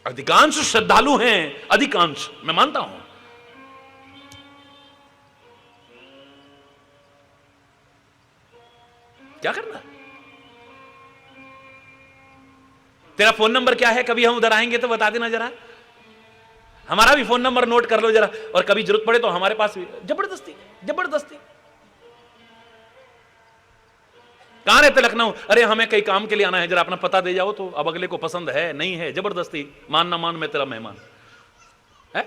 अधिकांश श्रद्धालु हैं, अधिकांश, मैं मानता हूं। क्या करना? तेरा फोन नंबर क्या है, कभी हम उधर आएंगे तो बता देना जरा। हमारा भी फोन नंबर नोट कर लो जरा, और कभी जरूरत पड़े तो हमारे पास भी। जबरदस्ती जबरदस्ती। कहां रहते? लखनऊ। अरे हमें कई काम के लिए आना है, जरा अपना पता दे जाओ। तो अब अगले को पसंद है नहीं है, जबरदस्ती। मान ना मान, मैं तेरा मेहमान है।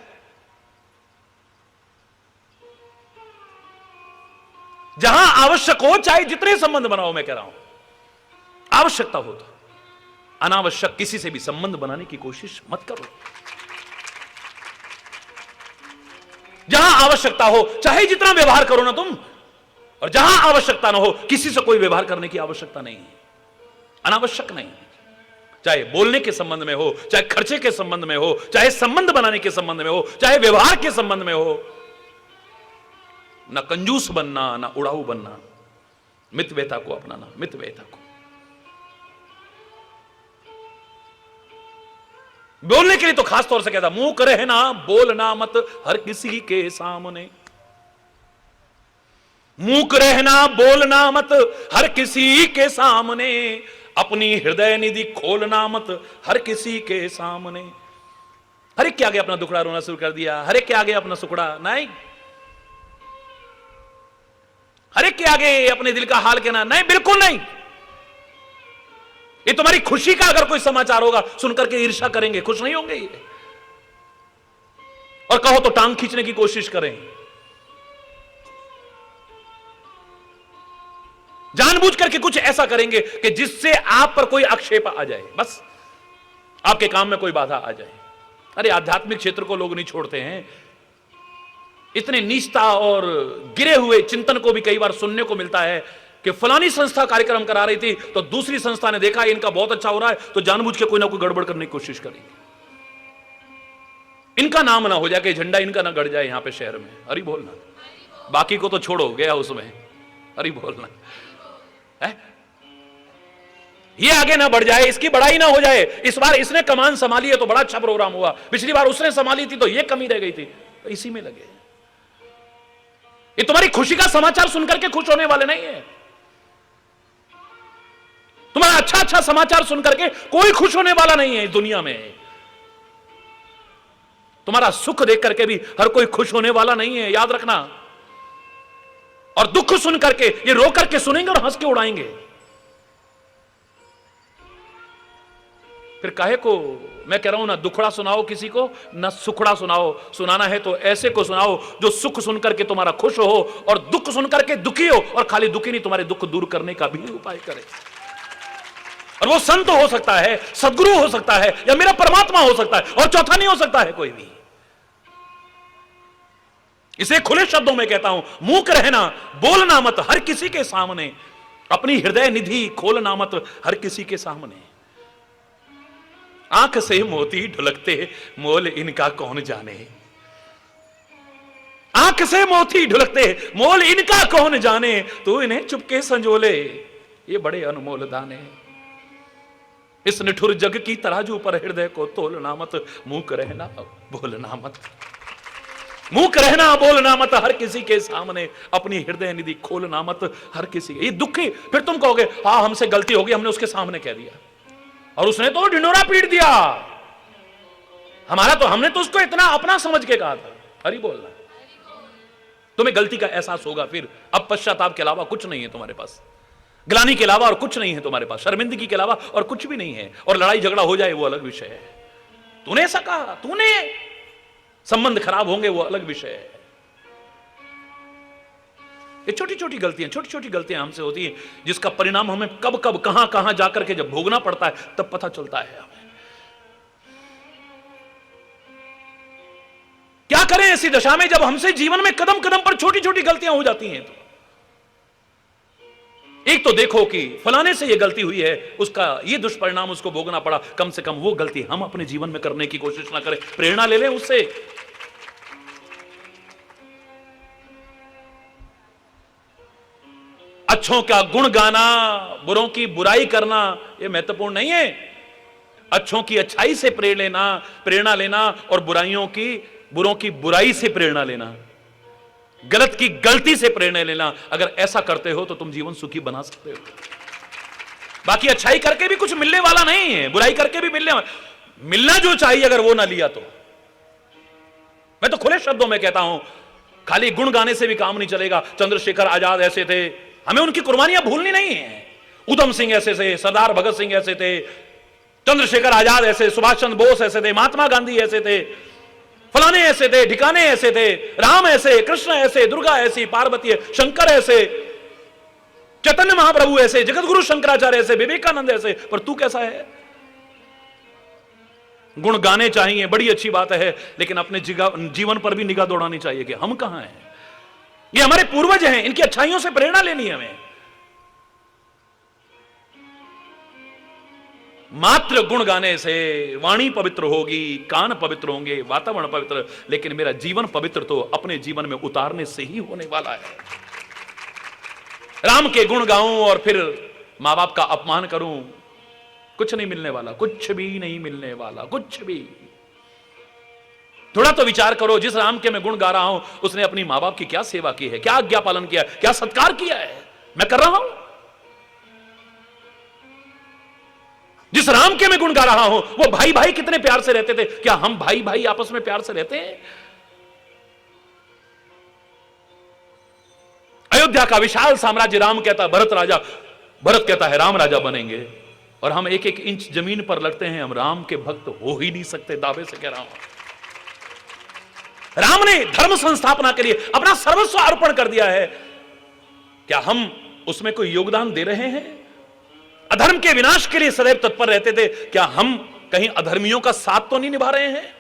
जहां आवश्यक हो, चाहे जितने संबंध बनाओ, मैं कह रहा हूं आवश्यकता हो तो। अनावश्यक किसी से भी संबंध बनाने की कोशिश मत करो। जहां आवश्यकता हो, चाहे जितना व्यवहार करो ना तुम, और जहां आवश्यकता ना हो, किसी से कोई व्यवहार करने की आवश्यकता नहीं है। अनावश्यक नहीं। चाहे बोलने के संबंध में हो, चाहे खर्चे के संबंध में हो, चाहे संबंध बनाने के संबंध में हो, चाहे व्यवहार के संबंध में हो। ना कंजूस बनना, ना उड़ाऊ बनना। मितव्ययता को अपनाना, मितव्ययता को। बोलने के लिए तो खास तौर से कहता, मुंह रहना बोलना मत हर किसी के सामने। मूक रहना बोलना मत हर किसी के सामने। अपनी हृदय निधि खोलना मत हर किसी के सामने। हर एक के आगे अपना दुखड़ा रोना शुरू कर दिया, हर एक के आगे अपना सुखड़ा नहीं। हर एक के आगे अपने दिल का हाल कहना नहीं, बिल्कुल नहीं। ये तुम्हारी खुशी का अगर कोई समाचार होगा, सुनकर के ईर्ष्या करेंगे, खुश नहीं होंगे ये। और कहो तो टांग खींचने की कोशिश करें। जानबूझ करके कुछ ऐसा करेंगे कि जिससे आप पर कोई आक्षेप आ जाए, बस आपके काम में कोई बाधा आ जाए। अरे आध्यात्मिक क्षेत्र को लोग नहीं छोड़ते हैं। इतने नीचता और गिरे हुए चिंतन को भी कई बार सुनने को मिलता है कि फलानी संस्था कार्यक्रम करा रही थी, तो दूसरी संस्था ने देखा इनका बहुत अच्छा हो रहा है, तो जानबूझ के कोई ना कोई गड़बड़ करने की कोशिश करेंगे। इनका नाम ना हो जाए, कि झंडा इनका ना गड़ जाए यहां पे शहर में। अरे बोलना, बाकी को तो छोड़ो, गया उसमें। अरे बोलना है, ये आगे ना बढ़ जाए, इसकी बढ़ाई ना हो जाए। इस बार इसने कमान संभाली है तो बड़ा अच्छा प्रोग्राम हुआ, पिछली बार उसने संभाली थी तो ये कमी रह गई थी, तो इसी में लगे। ये तुम्हारी खुशी का समाचार सुनकर के खुश होने वाले नहीं है। तुम्हारा अच्छा अच्छा समाचार सुनकर के कोई खुश होने वाला नहीं है इस दुनिया में। तुम्हारा सुख देख करके भी हर कोई खुश होने वाला नहीं है, याद रखना। और दुख सुन करके ये रो करके सुनेंगे और हंस के उड़ाएंगे। फिर काहे को मैं कह रहा हूं, ना दुखड़ा सुनाओ किसी को, ना सुखड़ा सुनाओ। सुनाना है तो ऐसे को सुनाओ जो सुख सुन करके तुम्हारा खुश हो, और दुख सुन करके दुखी हो, और खाली दुखी नहीं, तुम्हारे दुख दूर करने का भी उपाय करे। और वो संत हो सकता है, सदगुरु हो सकता है, या मेरा परमात्मा हो सकता है, और चौथा नहीं हो सकता है कोई भी। इसे खुले शब्दों में कहता हूं, मूक रहना बोलना मत हर किसी के सामने। अपनी हृदय निधि खोलना मत हर किसी के सामने। आंख से मोती ढुलकते मोल इनका कौन जाने। आंख से मोती ढुलकते मोल इनका कौन जाने। तू इन्हें चुपके संजोले ये बड़े अनमोल दाने। इस निठुर जग की तराजू पर हृदय को तोलना मत। मूक रहना बोलना मत। मूक रहना बोलना मत हर किसी के सामने। अपनी हृदय निधि खोलना मत हर किसी के। ये दुखी, फिर तुम कहोगे हाँ हमसे गलती होगी, हमने उसके सामने कह दिया, और उसने तो ढिंडोरा पीट दिया हमारा, तो हमने तो उसको इतना अपना समझ के कहा था। हरी बोलना। तुम्हें गलती का एहसास होगा, फिर अब पश्चाताप के अलावा कुछ नहीं है तुम्हारे पास। ग्लानि के अलावा और कुछ नहीं है तुम्हारे पास। शर्मिंदगी के अलावा और कुछ भी नहीं है। और लड़ाई झगड़ा हो जाए वो अलग विषय है। तूने ऐसा कहा, तूने, संबंध खराब होंगे वो अलग विषय है। ये छोटी छोटी गलतियां हमसे होती हैं, जिसका परिणाम हमें कब कब कहां कहां जाकर के जब भोगना पड़ता है तब पता चलता है हमें। क्या करें ऐसी दशा में जब हमसे जीवन में कदम कदम पर छोटी छोटी गलतियां हो जाती हैं। तो एक तो देखो कि फलाने से ये गलती हुई है, उसका ये दुष्परिणाम उसको भोगना पड़ा, कम से कम वो गलती हम अपने जीवन में करने की कोशिश ना करें, प्रेरणा ले लें उससे। अच्छों का गुण गाना, बुरों की बुराई करना, यह महत्वपूर्ण नहीं है। अच्छों की अच्छाई से प्रेरणा लेना और बुरों की बुराई से प्रेरणा लेना, गलत की गलती से प्रेरणा लेना, अगर ऐसा करते हो तो तुम जीवन सुखी बना सकते हो। बाकी अच्छाई करके भी कुछ मिलने वाला नहीं है, बुराई करके भी मिलना जो चाहिए अगर वो ना लिया तो। मैं तो खुले शब्दों में कहता हूं, खाली गुण गाने से भी काम नहीं चलेगा। चंद्रशेखर आजाद ऐसे थे, हमें उनकी कुर्बानियां भूलनी नहीं है। उधम सिंह ऐसे थे, सरदार भगत सिंह ऐसे थे, चंद्रशेखर आजाद ऐसे, सुभाष चंद्र बोस ऐसे थे, महात्मा गांधी ऐसे थे, फलाने ऐसे थे, ठिकाने ऐसे थे, राम ऐसे, कृष्ण ऐसे, दुर्गा ऐसी, पार्वती, शंकर ऐसे, चैतन्य महाप्रभु ऐसे, जगतगुरु शंकराचार्य ऐसे, विवेकानंद ऐसे। पर तू कैसा है? गुण गाने चाहिए, बड़ी अच्छी बात है, लेकिन अपने जीवन पर भी निगाह दौड़ानी चाहिए कि हम कहां हैं। ये हमारे पूर्वज हैं, इनकी अच्छाइयों से प्रेरणा लेनी है हमें। मात्र गुण गाने से वाणी पवित्र होगी, कान पवित्र होंगे, वातावरण पवित्र, लेकिन मेरा जीवन पवित्र तो अपने जीवन में उतारने से ही होने वाला है। राम के गुण गाऊं और फिर मां बाप का अपमान करूं, कुछ नहीं मिलने वाला, कुछ भी नहीं मिलने वाला, कुछ भी। थोड़ा तो विचार करो, जिस राम के मैं गुण गा रहा हूं उसने अपनी मां बाप की क्या सेवा की है, क्या आज्ञा पालन किया, क्या सत्कार किया है, मैं कर रहा हूं। जिस राम के मैं गुण गा रहा हूं वो भाई भाई कितने प्यार से रहते थे, क्या हम भाई भाई आपस में प्यार से रहते हैं? अयोध्या का विशाल साम्राज्य राम कहता भरत राजा, भरत कहता है राम राजा बनेंगे, और हम एक एक इंच जमीन पर लड़ते हैं, हम राम के भक्त हो ही नहीं सकते, दावे से कह रहा हूं। राम ने धर्म संस्थापना के लिए अपना सर्वस्व अर्पण कर दिया है, क्या हम उसमें कोई योगदान दे रहे हैं? अधर्म के विनाश के लिए सदैव तत्पर रहते थे, क्या हम कहीं अधर्मियों का साथ तो नहीं निभा रहे हैं?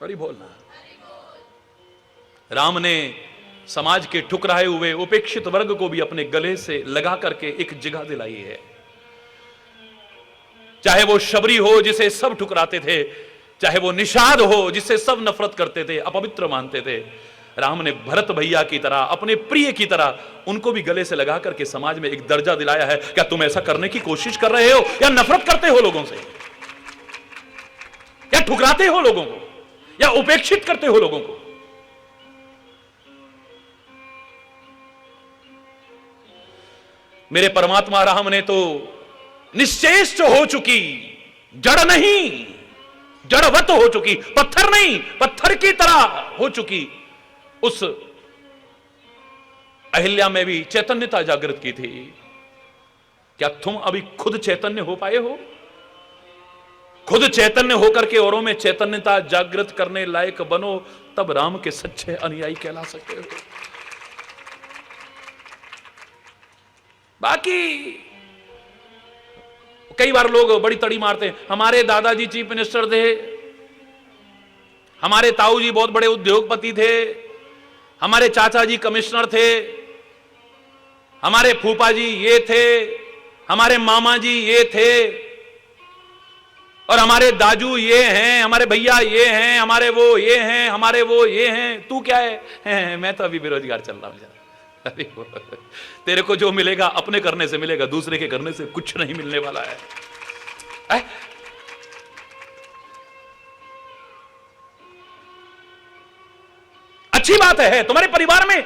बड़ी बोलना। राम ने समाज के ठुकराए हुए उपेक्षित वर्ग को भी अपने गले से लगा करके एक जगह दिलाई है। चाहे वो शबरी हो जिसे सब ठुकराते थे, चाहे वो निषाद हो जिससे सब नफरत करते थे, अपवित्र मानते थे, राम ने भरत भैया की तरह, अपने प्रिय की तरह उनको भी गले से लगा करके समाज में एक दर्जा दिलाया है। क्या तुम ऐसा करने की कोशिश कर रहे हो, या नफरत करते हो लोगों से, या ठुकराते हो लोगों को, या उपेक्षित करते हो लोगों को? मेरे परमात्मा राम ने तो निश्चेष्ट हो चुकी, जड़ नहीं जड़वत हो चुकी, पत्थर नहीं पत्थर की तरह हो चुकी उस अहिल्या में भी चैतन्यता जागृत की थी। क्या तुम अभी खुद चैतन्य हो पाए हो? खुद चैतन्य होकर के औरों में चैतन्यता जागृत करने लायक बनो, तब राम के सच्चे अनुयायी कहला सकते हो। बाकी कई बार लोग बड़ी तड़ी मारते हैं, हमारे दादाजी चीफ मिनिस्टर थे, हमारे ताऊ जी बहुत बड़े उद्योगपति थे, हमारे चाचा जी कमिश्नर थे, हमारे फूफा जी ये थे, हमारे मामा जी ये थे, और हमारे दाजू ये हैं, हमारे भैया ये हैं, हमारे वो ये हैं, हमारे वो ये हैं। तू क्या है? मैं तो अभी बेरोजगार चल रहा हूं। तेरे को जो मिलेगा अपने करने से मिलेगा, दूसरे के करने से कुछ नहीं मिलने वाला है। अच्छी बात है, तुम्हारे परिवार में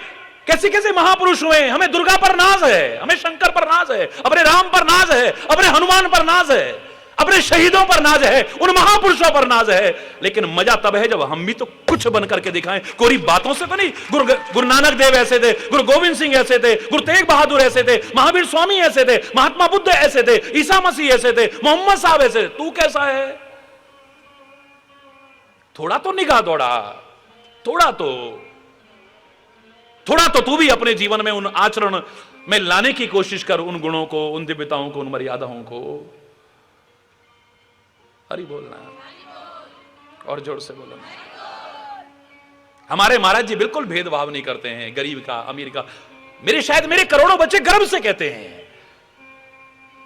कैसे कैसे महापुरुष हुए, हमें दुर्गा पर नाज है, हमें शंकर पर नाज है, अपने राम पर नाज है, अपने हनुमान पर नाज है, अपने शहीदों पर नाज है, उन महापुरुषों पर नाज है। लेकिन मजा तब है जब हम भी तो कुछ बन करके दिखाएं, कोरी बातों से तो नहीं। गुरु नानक देव ऐसे थे, गुरु गोविंद सिंह ऐसे थे, गुरु तेग बहादुर ऐसे थे, महावीर स्वामी ऐसे थे, महात्मा बुद्ध ऐसे थे, ईसा मसीह ऐसे थे, मोहम्मद साहब ऐसे। तू कैसा है? थोड़ा तो निगाह दौड़ा, थोड़ा तो तू भी अपने जीवन में उन आचरण में लाने की कोशिश कर, उन गुणों को, उन दिव्यताओं को, उन मर्यादाओं को। हरि बोलना, और जोर से बोलना। हमारे महाराज जी बिल्कुल भेदभाव नहीं करते हैं, गरीब का, अमीर का। शायद मेरे करोड़ों बच्चे गर्व से कहते हैं,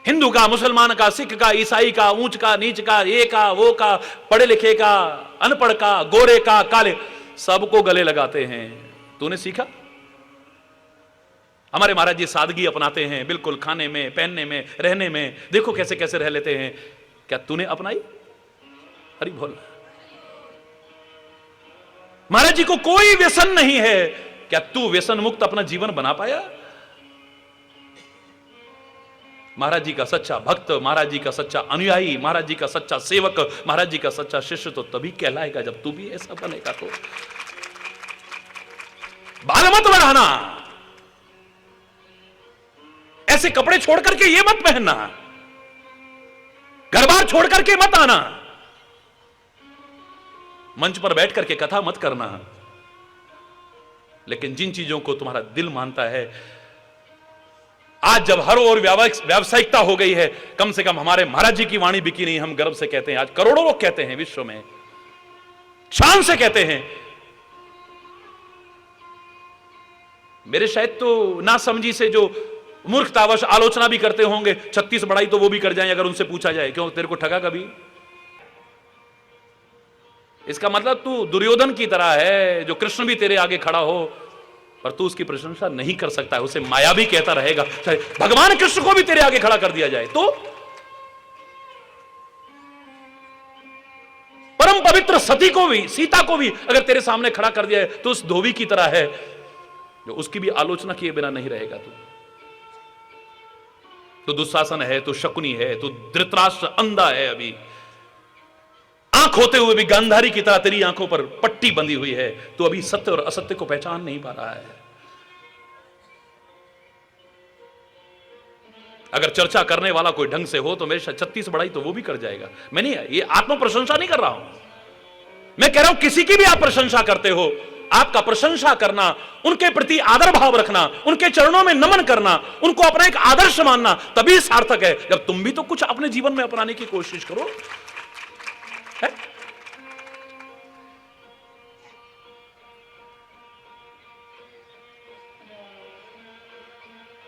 हिंदू का, मुसलमान का, सिख का, ईसाई का, ऊंच का, नीच का, ये का, वो का, पढ़े लिखे का, अनपढ़ का, गोरे का, काले, सबको गले लगाते हैं। तूने सीखा? हमारे महाराज जी सादगी अपनाते हैं, बिल्कुल खाने में, पहनने में, रहने में, देखो कैसे कैसे रह लेते हैं। क्या तूने अपनाई? हरि बोल। महाराज जी को कोई व्यसन नहीं है, क्या तू व्यसन मुक्त अपना जीवन बना पाया? महाराज जी का सच्चा भक्त, महाराज जी का सच्चा अनुयायी, महाराज जी का सच्चा सेवक, महाराज जी का सच्चा शिष्य तो तभी कहलाएगा जब तू भी ऐसा बनेगा। तो बाल मत बढ़ाना, ऐसे कपड़े छोड़ करके ये मत पहनना, घर बार छोड़ करके मत आना, मंच पर बैठ करके कथा मत करना। लेकिन जिन चीजों को तुम्हारा दिल मानता है, आज जब हर ओर व्यावसायिकता हो गई है, कम से कम हमारे महाराज जी की वाणी बिकी नहीं, हम गर्व से कहते हैं। आज करोड़ों लोग कहते हैं विश्व में, शान से कहते हैं। मेरे शायद तो ना समझी से जो मूर्खतावश आलोचना भी करते होंगे, 36 बढ़ाई तो वो भी कर जाएं अगर उनसे पूछा जाए, क्यों तेरे को ठगा कभी? इसका मतलब तू दुर्योधन की तरह है, जो कृष्ण भी तेरे आगे खड़ा हो पर तू उसकी प्रशंसा नहीं कर सकता है, उसे माया भी कहता रहेगा। चाहे भगवान कृष्ण को भी तेरे आगे खड़ा कर दिया जाए तो परम पवित्र सती को भी, सीता को भी अगर तेरे सामने खड़ा कर दिया है तो उस धोबी की तरह है जो उसकी भी आलोचना किए बिना नहीं रहेगा। तो दुशासन है, तो शकुनी है, तो धृतराष्ट्र अंधा है, अभी आंख होते हुए भी गांधारी की तरह तेरी आंखों पर पट्टी बंधी हुई है, तो अभी सत्य और असत्य को पहचान नहीं पा रहा है। अगर चर्चा करने वाला कोई ढंग से हो तो मेरे 36 बढ़ाई तो वो भी कर जाएगा। मैं नहीं, ये आत्म प्रशंसा नहीं कर रहा हूं, मैं कह रहा हूं किसी की भी आप प्रशंसा करते हो, आपका प्रशंसा करना, उनके प्रति आदर भाव रखना, उनके चरणों में नमन करना, उनको अपना एक आदर्श मानना तभी सार्थक है जब तुम भी तो कुछ अपने जीवन में अपनाने की कोशिश करो। है?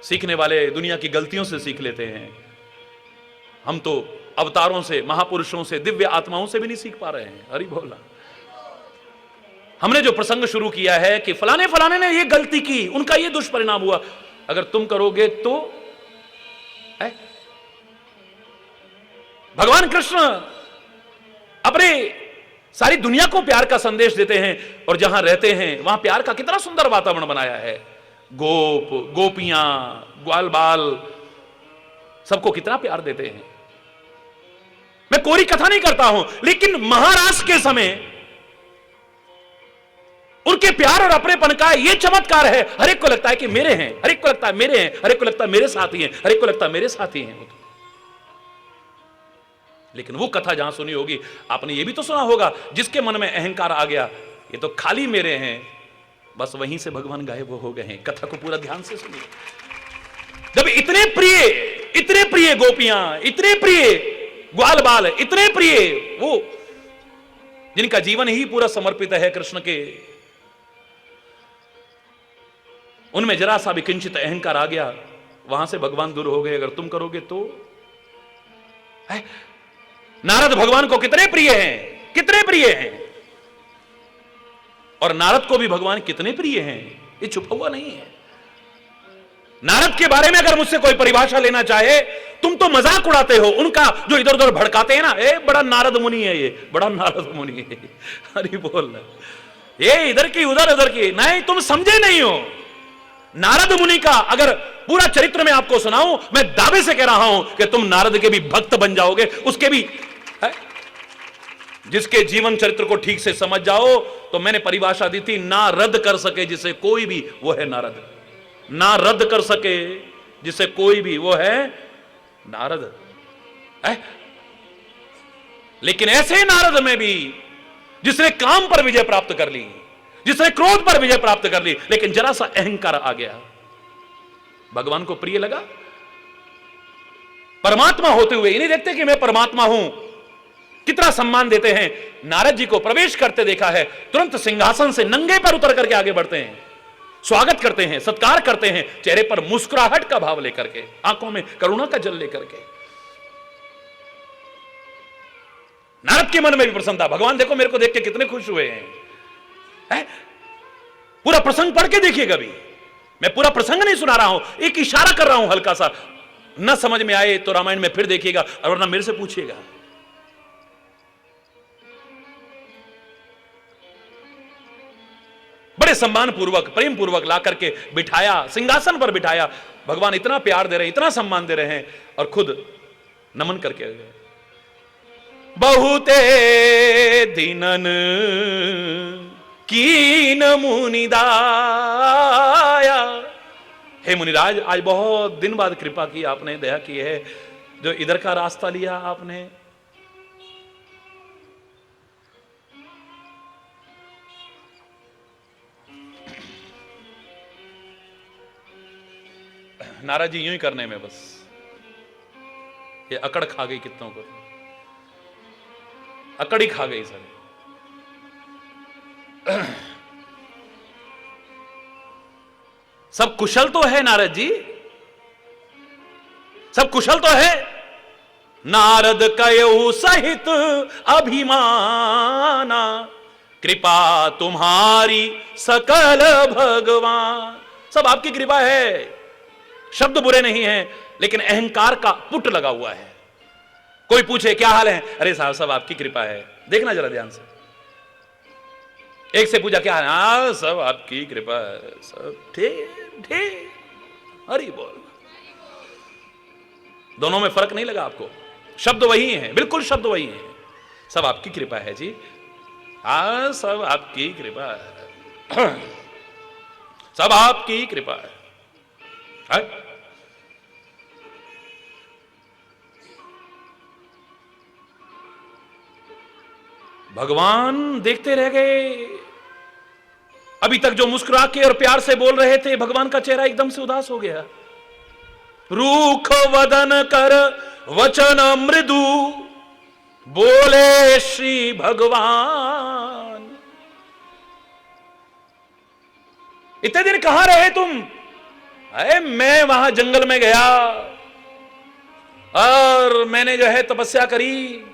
सीखने वाले दुनिया की गलतियों से सीख लेते हैं, हम तो अवतारों से, महापुरुषों से, दिव्य आत्माओं से भी नहीं सीख पा रहे हैं। हरि बोला। हमने जो प्रसंग शुरू किया है कि फलाने फलाने ने ये गलती की, उनका ये दुष्परिणाम हुआ, अगर तुम करोगे तो है? भगवान कृष्ण अपने सारी दुनिया को प्यार का संदेश देते हैं और जहां रहते हैं वहां प्यार का कितना सुंदर वातावरण बनाया है। गोप, गोपियां, ग्वाल बाल, सबको कितना प्यार देते हैं। मैं कोरी कथा नहीं करता हूं, लेकिन महाराज के समय उनके प्यार और अपनेपन का ये चमत्कार है। हर एक को लगता है कि मेरे हैं, हर एक को लगता है मेरे हैं, हर एक को लगता है मेरे साथी हैं, हर एक को लगता है मेरे साथी हैं। लेकिन वो कथा जहां सुनी होगी, आपने ये भी तो सुना होगा, जिसके मन में अहंकार आ गया, ये तो खाली मेरे हैं, बस वहीं से भगवान गायब हो गए हैं। कथा को पूरा ध्यान से सुनिए। जब इतने प्रिय गोपियां, इतने प्रिय ग्वाल बाल, इतने प्रिय वो जिनका जीवन ही पूरा समर्पित है कृष्ण के, उनमें जरा सा भी किंचित अहंकार आ गया, वहां से भगवान दूर हो गए। अगर तुम करोगे तो है? नारद भगवान को कितने प्रिय हैं, कितने प्रिय हैं, और नारद को भी भगवान कितने प्रिय हैं, ये छुपा हुआ नहीं है। नारद के बारे में अगर मुझसे कोई परिभाषा लेना चाहे, तुम तो मजाक उड़ाते हो उनका, जो इधर उधर भड़काते हैं ना, ए बड़ा नारद मुनि है, ये बड़ा नारद मुनि है। अरे बोल, ये इधर की उधर, उधर की नहीं, तुम समझे नहीं हो। नारद मुनि का अगर पूरा चरित्र में आपको सुनाऊं, मैं दावे से कह रहा हूं कि तुम नारद के भी भक्त बन जाओगे, उसके भी है? जिसके जीवन चरित्र को ठीक से समझ जाओ तो मैंने परिभाषा दी थी, ना रद्द कर सके जिसे कोई भी, वो है नारद। ना रद्द कर सके जिसे कोई भी, वो है नारद है? लेकिन ऐसे नारद में भी जिसने काम पर विजय प्राप्त कर ली, जिसने क्रोध पर विजय प्राप्त कर ली, लेकिन जरा सा अहंकार आ गया, भगवान को प्रिय लगा। परमात्मा होते हुए ये नहीं देखते कि मैं परमात्मा हूं, कितना सम्मान देते हैं। नारद जी को प्रवेश करते देखा है, तुरंत सिंहासन से नंगे पर उतर करके आगे बढ़ते हैं। स्वागत करते हैं, सत्कार करते हैं, चेहरे पर मुस्कुराहट का भाव लेकर के, आंखों में करुणा का जल लेकर के। नारद के मन में भी प्रसन्नता, भगवान देखो मेरे को देख के कितने खुश हुए हैं। पूरा प्रसंग पढ़ के देखिए कभी, मैं पूरा प्रसंग नहीं सुना रहा हूं, एक इशारा कर रहा हूं हल्का सा। न समझ में आए तो रामायण में फिर देखिएगा, और वरना मेरे से पूछिएगा। बड़े सम्मान पूर्वक, प्रेम पूर्वक ला करके बिठाया, सिंहासन पर बिठाया। भगवान इतना प्यार दे रहे हैं, इतना सम्मान दे रहे हैं, और खुद नमन करके गए। बहुते दिनन कीन मुनिदाया। हे मुनिराज, आज बहुत दिन बाद कृपा की आपने, दया की है, जो इधर का रास्ता लिया आपने। नाराज जी यूं ही करने में बस ये अकड़ खा गई, कितनों को अकड़ ही खा गई सर। सब कुशल तो है नारद जी, सब कुशल तो है। नारद कयो सहित अभिमाना, कृपा तुम्हारी सकल भगवान। सब आपकी कृपा है, शब्द बुरे नहीं है, लेकिन अहंकार का पुट लगा हुआ है। कोई पूछे क्या हाल है, अरे साहब सब आपकी कृपा है। देखना जरा ध्यान से, एक से पूछा क्या हाल है, हाँ सब आपकी कृपा है, सब ठीक ठीक, हरि बोल। दोनों में फर्क नहीं लगा आपको, शब्द वही है, बिल्कुल शब्द वही है। सब आपकी कृपा है जी, हाँ सब आपकी कृपा है, सब आपकी कृपा है। भगवान देखते रह गए। अभी तक जो मुस्कुरा के और प्यार से बोल रहे थे, भगवान का चेहरा एकदम से उदास हो गया। रूख वदन कर वचन मृदु, बोले श्री भगवान। इतने दिन कहां रहे तुम? अरे मैं वहां जंगल में गया और मैंने जो है तपस्या करी।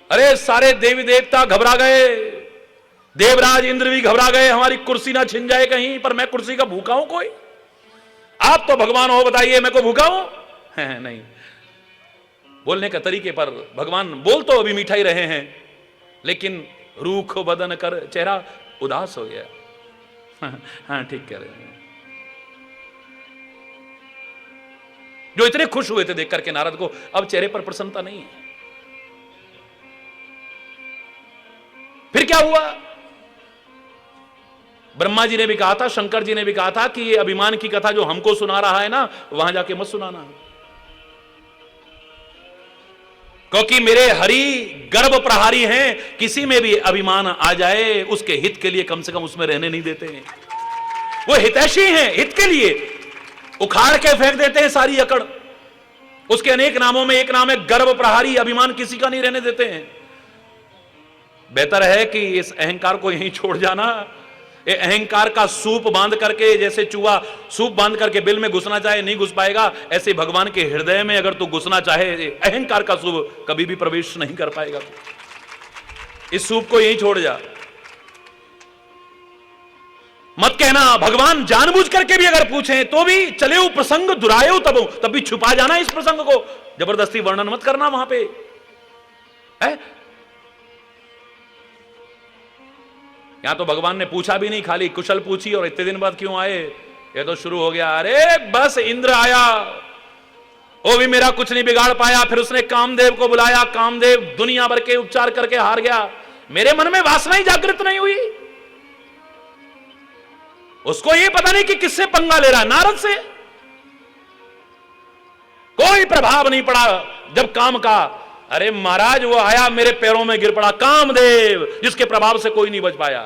अरे सारे देवी देवता घबरा गए, देवराज इंद्र भी घबरा गए, हमारी कुर्सी ना छिन जाए कहीं। पर मैं कुर्सी का भूखा हूं कोई? आप तो भगवान हो, बताइए मैं को भूखा हूं? नहीं, बोलने का तरीके पर भगवान बोल तो अभी मीठा ही रहे हैं, लेकिन रूख बदन कर चेहरा उदास हो गया। हाँ ठीक कह रहे हैं। जो इतने खुश हुए थे देख करके नारद को, अब चेहरे पर प्रसन्नता नहीं है। फिर क्या हुआ? ब्रह्मा जी ने भी कहा था, शंकर जी ने भी कहा था कि ये अभिमान की कथा जो हमको सुना रहा है ना, वहां जाके मत सुनाना, क्योंकि मेरे हरि गर्भ प्रहारी हैं। किसी में भी अभिमान आ जाए, उसके हित के लिए कम से कम उसमें रहने नहीं देते हैं। वो हितैषी हैं, हित के लिए उखाड़ के फेंक देते हैं सारी अकड़। उसके अनेक नामों में एक नाम है गर्भ प्रहारी, अभिमान किसी का नहीं रहने देते हैं। बेहतर है कि इस अहंकार को यहीं छोड़ जाना। ये अहंकार का सूप बांध करके, जैसे चूहा सूप बांध करके बिल में घुसना चाहे नहीं घुस पाएगा, ऐसे भगवान के हृदय में अगर तू घुसना चाहे, अहंकार का सूप कभी भी प्रवेश नहीं कर पाएगा। इस सूप को यहीं छोड़ जा। मत कहना भगवान जानबूझ करके भी अगर पूछें तो भी चले प्रसंग दुरायो तब भी छुपा जाना इस प्रसंग को, जबरदस्ती वर्णन मत करना वहां पे है। यहां तो भगवान ने पूछा भी नहीं, खाली कुशल पूछी, और इतने दिन बाद क्यों आए ये तो शुरू हो गया। अरे बस इंद्र आया, वो भी मेरा कुछ नहीं बिगाड़ पाया। फिर उसने कामदेव को बुलाया, कामदेव दुनिया भर के उपचार करके हार गया। मेरे मन में वासना ही जागृत नहीं हुई। उसको ये पता नहीं कि किससे पंगा ले रहा है, नारद से। कोई प्रभाव नहीं पड़ा जब काम का। अरे महाराज वो आया, मेरे पैरों में गिर पड़ा, कामदेव, जिसके प्रभाव से कोई नहीं बच पाया।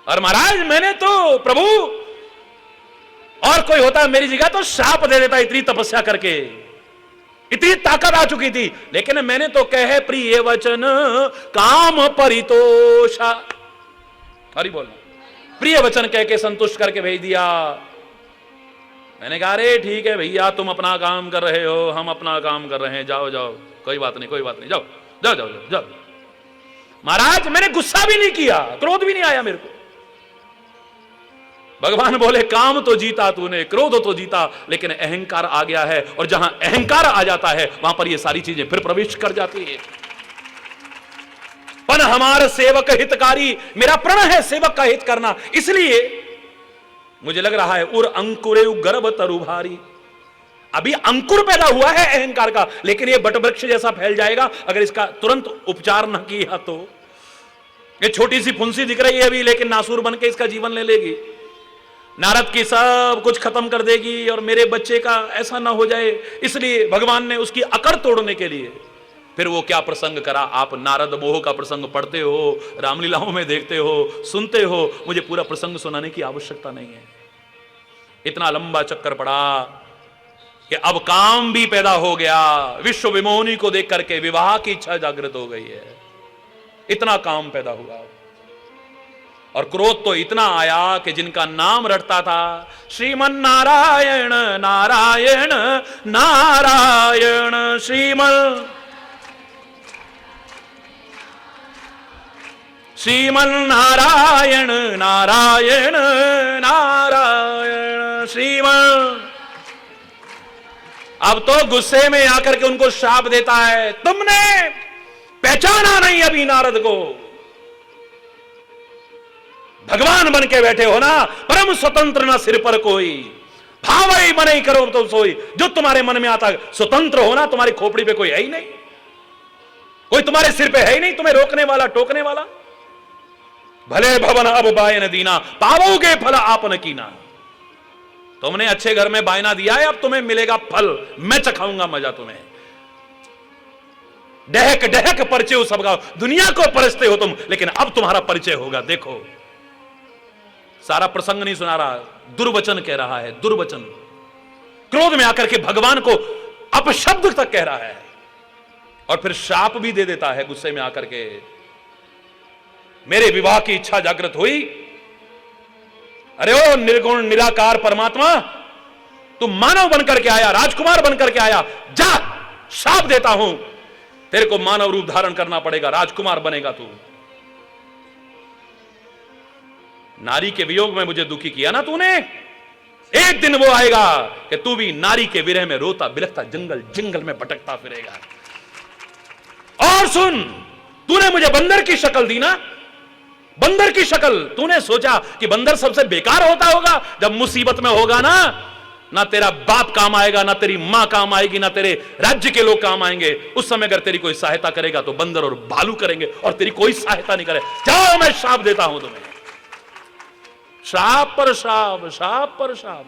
और महाराज मैंने तो प्रभु, और कोई होता मेरी जगह तो शाप दे देता, इतनी तपस्या करके, इतनी ताकत आ चुकी थी। लेकिन मैंने तो कहे प्रिय वचन काम परितोषा, हरि बोल, प्रिय वचन कह के संतुष्ट करके भेज दिया। मैंने कहा अरे ठीक है भैया, तुम अपना काम कर रहे हो, हम अपना काम कर रहे हैं, जाओ जाओ, कोई बात नहीं, कोई बात नहीं, जाओ जाओ जाओ जाओ, जाओ। महाराज मैंने गुस्सा भी नहीं किया, क्रोध भी नहीं आया मेरे को। भगवान बोले काम तो जीता तूने, क्रोध तो जीता, लेकिन अहंकार आ गया है, और जहां अहंकार आ जाता है वहां पर ये सारी चीजें फिर प्रवेश कर जाती है। पन हमारा सेवक हितकारी, मेरा प्रण है सेवक का हित करना, इसलिए मुझे लग रहा है उर अंकुरे गर्भ तरु भारी। अभी अंकुर पैदा हुआ है अहंकार का, लेकिन ये बटवृक्ष जैसा फैल जाएगा अगर इसका तुरंत उपचार न किया तो। ये छोटी सी फुंसी दिख रही है अभी, लेकिन नासूर बन के इसका जीवन ले लेगी। नारद की सब कुछ खत्म कर देगी, और मेरे बच्चे का ऐसा ना हो जाए, इसलिए भगवान ने उसकी अकड़ तोड़ने के लिए फिर वो क्या प्रसंग करा। आप नारद मोह का प्रसंग पढ़ते हो, रामलीलाओं में देखते हो, सुनते हो, मुझे पूरा प्रसंग सुनाने की आवश्यकता नहीं है। इतना लंबा चक्कर पड़ा कि अब काम भी पैदा हो गया। विश्व विमोहिनी को देख करके विवाह की इच्छा जागृत हो गई है। इतना काम पैदा हुआ, और क्रोध तो इतना आया कि जिनका नाम रटता था श्रीमन नारायण नारायण नारायण, श्रीमन नारायण नारायण नारायण श्रीमन, अब तो गुस्से में आकर के उनको शाप देता है, तुमने पहचाना नहीं अभी नारद को, भगवान बन के बैठे हो ना, परम स्वतंत्र ना सिर पर कोई, भावई मन ही करो तो सोई। जो तुम्हारे मन में आता स्वतंत्र हो ना, तुम्हारी खोपड़ी पे कोई है ही नहीं, कोई तुम्हारे सिर पे है ही नहीं तुम्हें रोकने वाला टोकने वाला। भले भवन अब बायन दीना, पावोगे फल आपन कीना। तुमने अच्छे घर में बायना दिया है, अब तुम्हें मिलेगा फल, मैं चखाऊंगा मजा तुम्हें। डहक डहक परिचय सबका, दुनिया को परसते हो तुम, लेकिन अब तुम्हारा परिचय होगा। देखो सारा प्रसंग नहीं सुना रहा, दुर्वचन कह रहा है, दुर्वचन। क्रोध में आकर के भगवान को अपशब्द तक कह रहा है, और फिर शाप भी दे देता है गुस्से में आकर के। मेरे विवाह की इच्छा जागृत हुई, अरे ओ निर्गुण निराकार परमात्मा, तू मानव बनकर के आया, राजकुमार बनकर के आया, जा शाप देता हूं, तेरे को मानव रूप धारण करना पड़ेगा, राजकुमार बनेगा तू। नारी के वियोग में मुझे दुखी किया ना तूने, एक दिन वो आएगा कि तू भी नारी के विरह में रोता बिलखता जंगल जंगल में भटकता फिरेगा। और सुन, तूने मुझे बंदर की शक्ल दी ना, बंदर की शक्ल। तूने सोचा कि बंदर सबसे बेकार होता होगा? जब मुसीबत में होगा ना, ना तेरा बाप काम आएगा, ना तेरी मां काम आएगी, ना तेरे राज्य के लोग काम आएंगे। उस समय अगर तेरी कोई सहायता करेगा तो बंदर और भालू करेंगे, और तेरी कोई सहायता नहीं करे। जाओ, मैं श्राप देता हूं तुम्हें, श्राप पर श्राप, श्राप पर श्राप।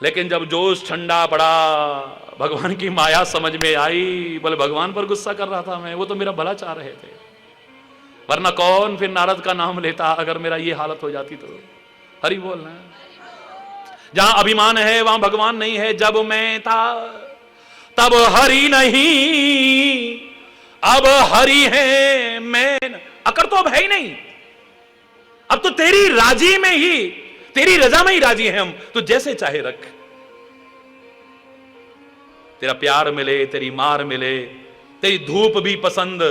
लेकिन जब जोश ठंडा पड़ा, भगवान की माया समझ में आई। बोले भगवान पर गुस्सा कर रहा था मैं, वो तो मेरा भला चाह रहे थे, वरना कौन फिर नारद का नाम लेता अगर मेरा ये हालत हो जाती तो। हरि बोलना। जहां अभिमान है वहां भगवान नहीं है। जब मैं था तब हरि नहीं, अब हरि है मैं। अकर तो अब है ही नहीं, अब तो तेरी राजी में ही, तेरी रजा में ही राजी हैं हम। तो जैसे चाहे रख, तेरा प्यार मिले, तेरी मार मिले, तेरी धूप भी पसंद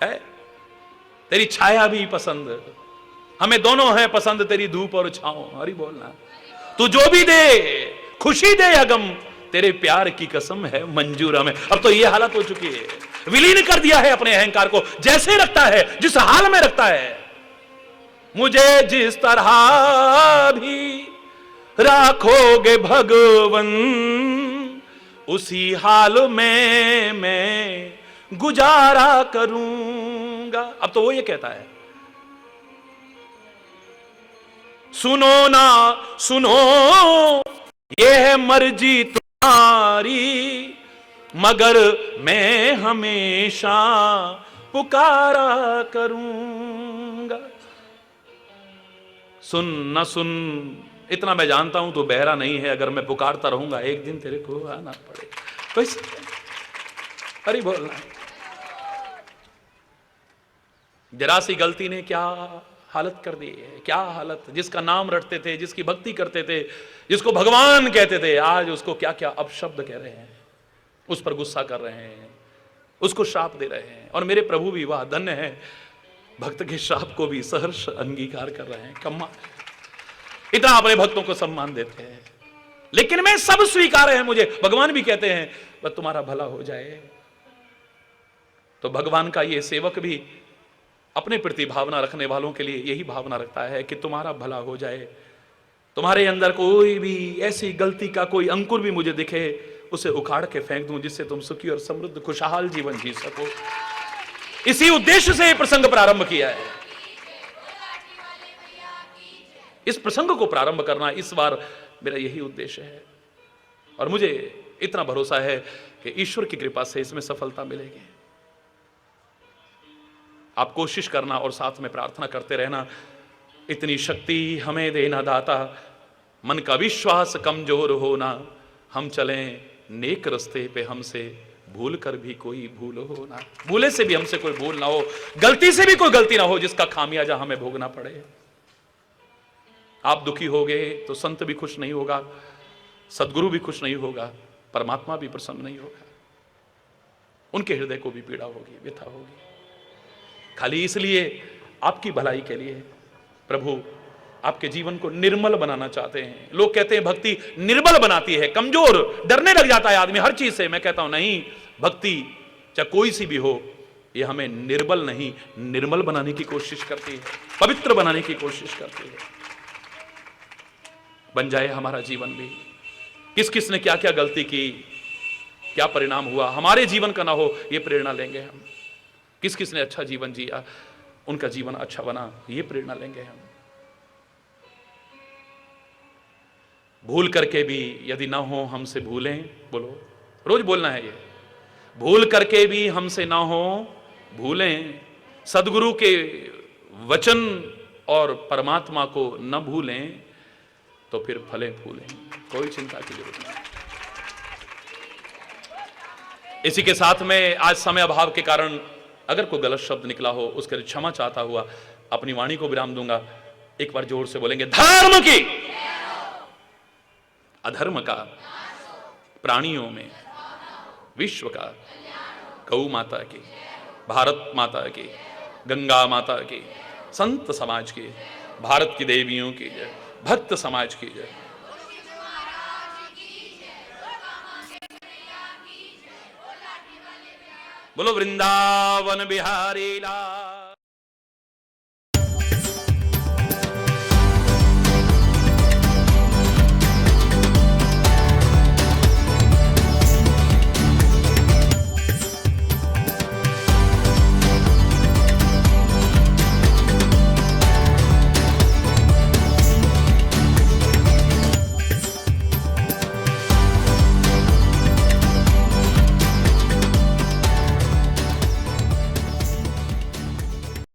है, तेरी छाया भी पसंद, हमें दोनों है पसंद, तेरी धूप और छांव। हरि बोलना। तू जो भी दे, खुशी दे या गम, तेरे प्यार की कसम है मंजूर हमें। अब तो ये हालत हो चुकी है, विलीन कर दिया है अपने अहंकार को। जैसे रखता है, जिस हाल में रखता है, मुझे जिस तरह भी राखोगे भगवन, उसी हाल में मैं गुजारा करूंगा। अब तो वो ये कहता है, सुनो ना सुनो, ये है मर्जी तुम्हारी, मगर मैं हमेशा पुकारा करूंगा। सुन न सुन, इतना मैं जानता हूं तो बहरा नहीं है। अगर मैं पुकारता रहूंगा एक दिन तेरे को आना पड़ेगा। अरे बोलना, जरा सी गलती ने क्या हालत कर दी है। क्या हालत, जिसका नाम रटते थे, जिसकी भक्ति करते थे, जिसको भगवान कहते थे, आज उसको क्या क्या अपशब्द कह रहे हैं, उस पर गुस्सा कर रहे हैं, उसको श्राप दे रहे हैं। और मेरे प्रभु भी वाह धन्य है, भक्त के श्राप को भी सहर्ष अंगीकार कर रहे हैं। कम्मा इतना अपने भक्तों को सम्मान देते हैं, लेकिन मैं सब स्वीकार है मुझे। भगवान भी कहते हैं बस तुम्हारा भला हो जाए। तो भगवान का ये सेवक भी अपने प्रति भावना रखने वालों के लिए यही भावना रखता है कि तुम्हारा भला हो जाए। तुम्हारे अंदर कोई भी ऐसी गलती का कोई अंकुर भी मुझे दिखे, उसे उखाड़ के फेंक दूं, जिससे तुम सुखी और समृद्ध खुशहाल जीवन जी सको। इसी उद्देश्य से प्रसंग प्रारंभ किया है। इस प्रसंग को प्रारंभ करना इस बार मेरा यही उद्देश्य है, और मुझे इतना भरोसा है कि ईश्वर की कृपा से इसमें सफलता मिलेगी। आप कोशिश करना और साथ में प्रार्थना करते रहना, इतनी शक्ति हमें देना दाता, मन का विश्वास कमजोर होना, हम चलें नेक रास्ते पे, हमसे भूल कर भी कोई भूल हो ना, भूले से भी हमसे कोई भूल ना हो, गलती से भी कोई गलती ना हो जिसका खामियाजा हमें भोगना पड़े। आप दुखी होगे तो संत भी खुश नहीं होगा, सदगुरु भी खुश नहीं होगा, परमात्मा भी प्रसन्न नहीं होगा, उनके हृदय को भी पीड़ा होगी, व्यथा होगी। खाली इसलिए आपकी भलाई के लिए प्रभु आपके जीवन को निर्मल बनाना चाहते हैं। लोग कहते हैं भक्ति निर्बल बनाती है, कमजोर, डरने लग जाता है आदमी हर चीज से। मैं कहता हूं नहीं, भक्ति चाहे कोई सी भी हो, यह हमें निर्बल नहीं निर्मल बनाने की कोशिश करती है, पवित्र बनाने की कोशिश करती है। बन जाए हमारा जीवन भी। किस किस ने क्या क्या गलती की, क्या परिणाम हुआ, हमारे जीवन का ना हो, ये प्रेरणा लेंगे हम। किस किस ने अच्छा जीवन जिया, उनका जीवन अच्छा बना, ये प्रेरणा लेंगे हम। भूल करके भी यदि ना हो हमसे भूलें, बोलो रोज बोलना है ये, भूल करके भी हमसे ना हो भूलें, सदगुरु के वचन और परमात्मा को न भूलें, तो फिर फले फूलें, कोई चिंता की जरूरत नहीं। इसी के साथ में आज समय अभाव के कारण अगर कोई गलत शब्द निकला हो, उसके लिए क्षमा चाहता हुआ अपनी वाणी को विराम दूंगा। एक बार जोर से बोलेंगे, धर्म की अधर्म का प्राणियों में, विश्व का, गौ माता की, भारत माता की, गंगा माता की, संत समाज की, भारत की देवियों की जय, भक्त समाज की जय। बोलो वृंदावन बिहारी लाल।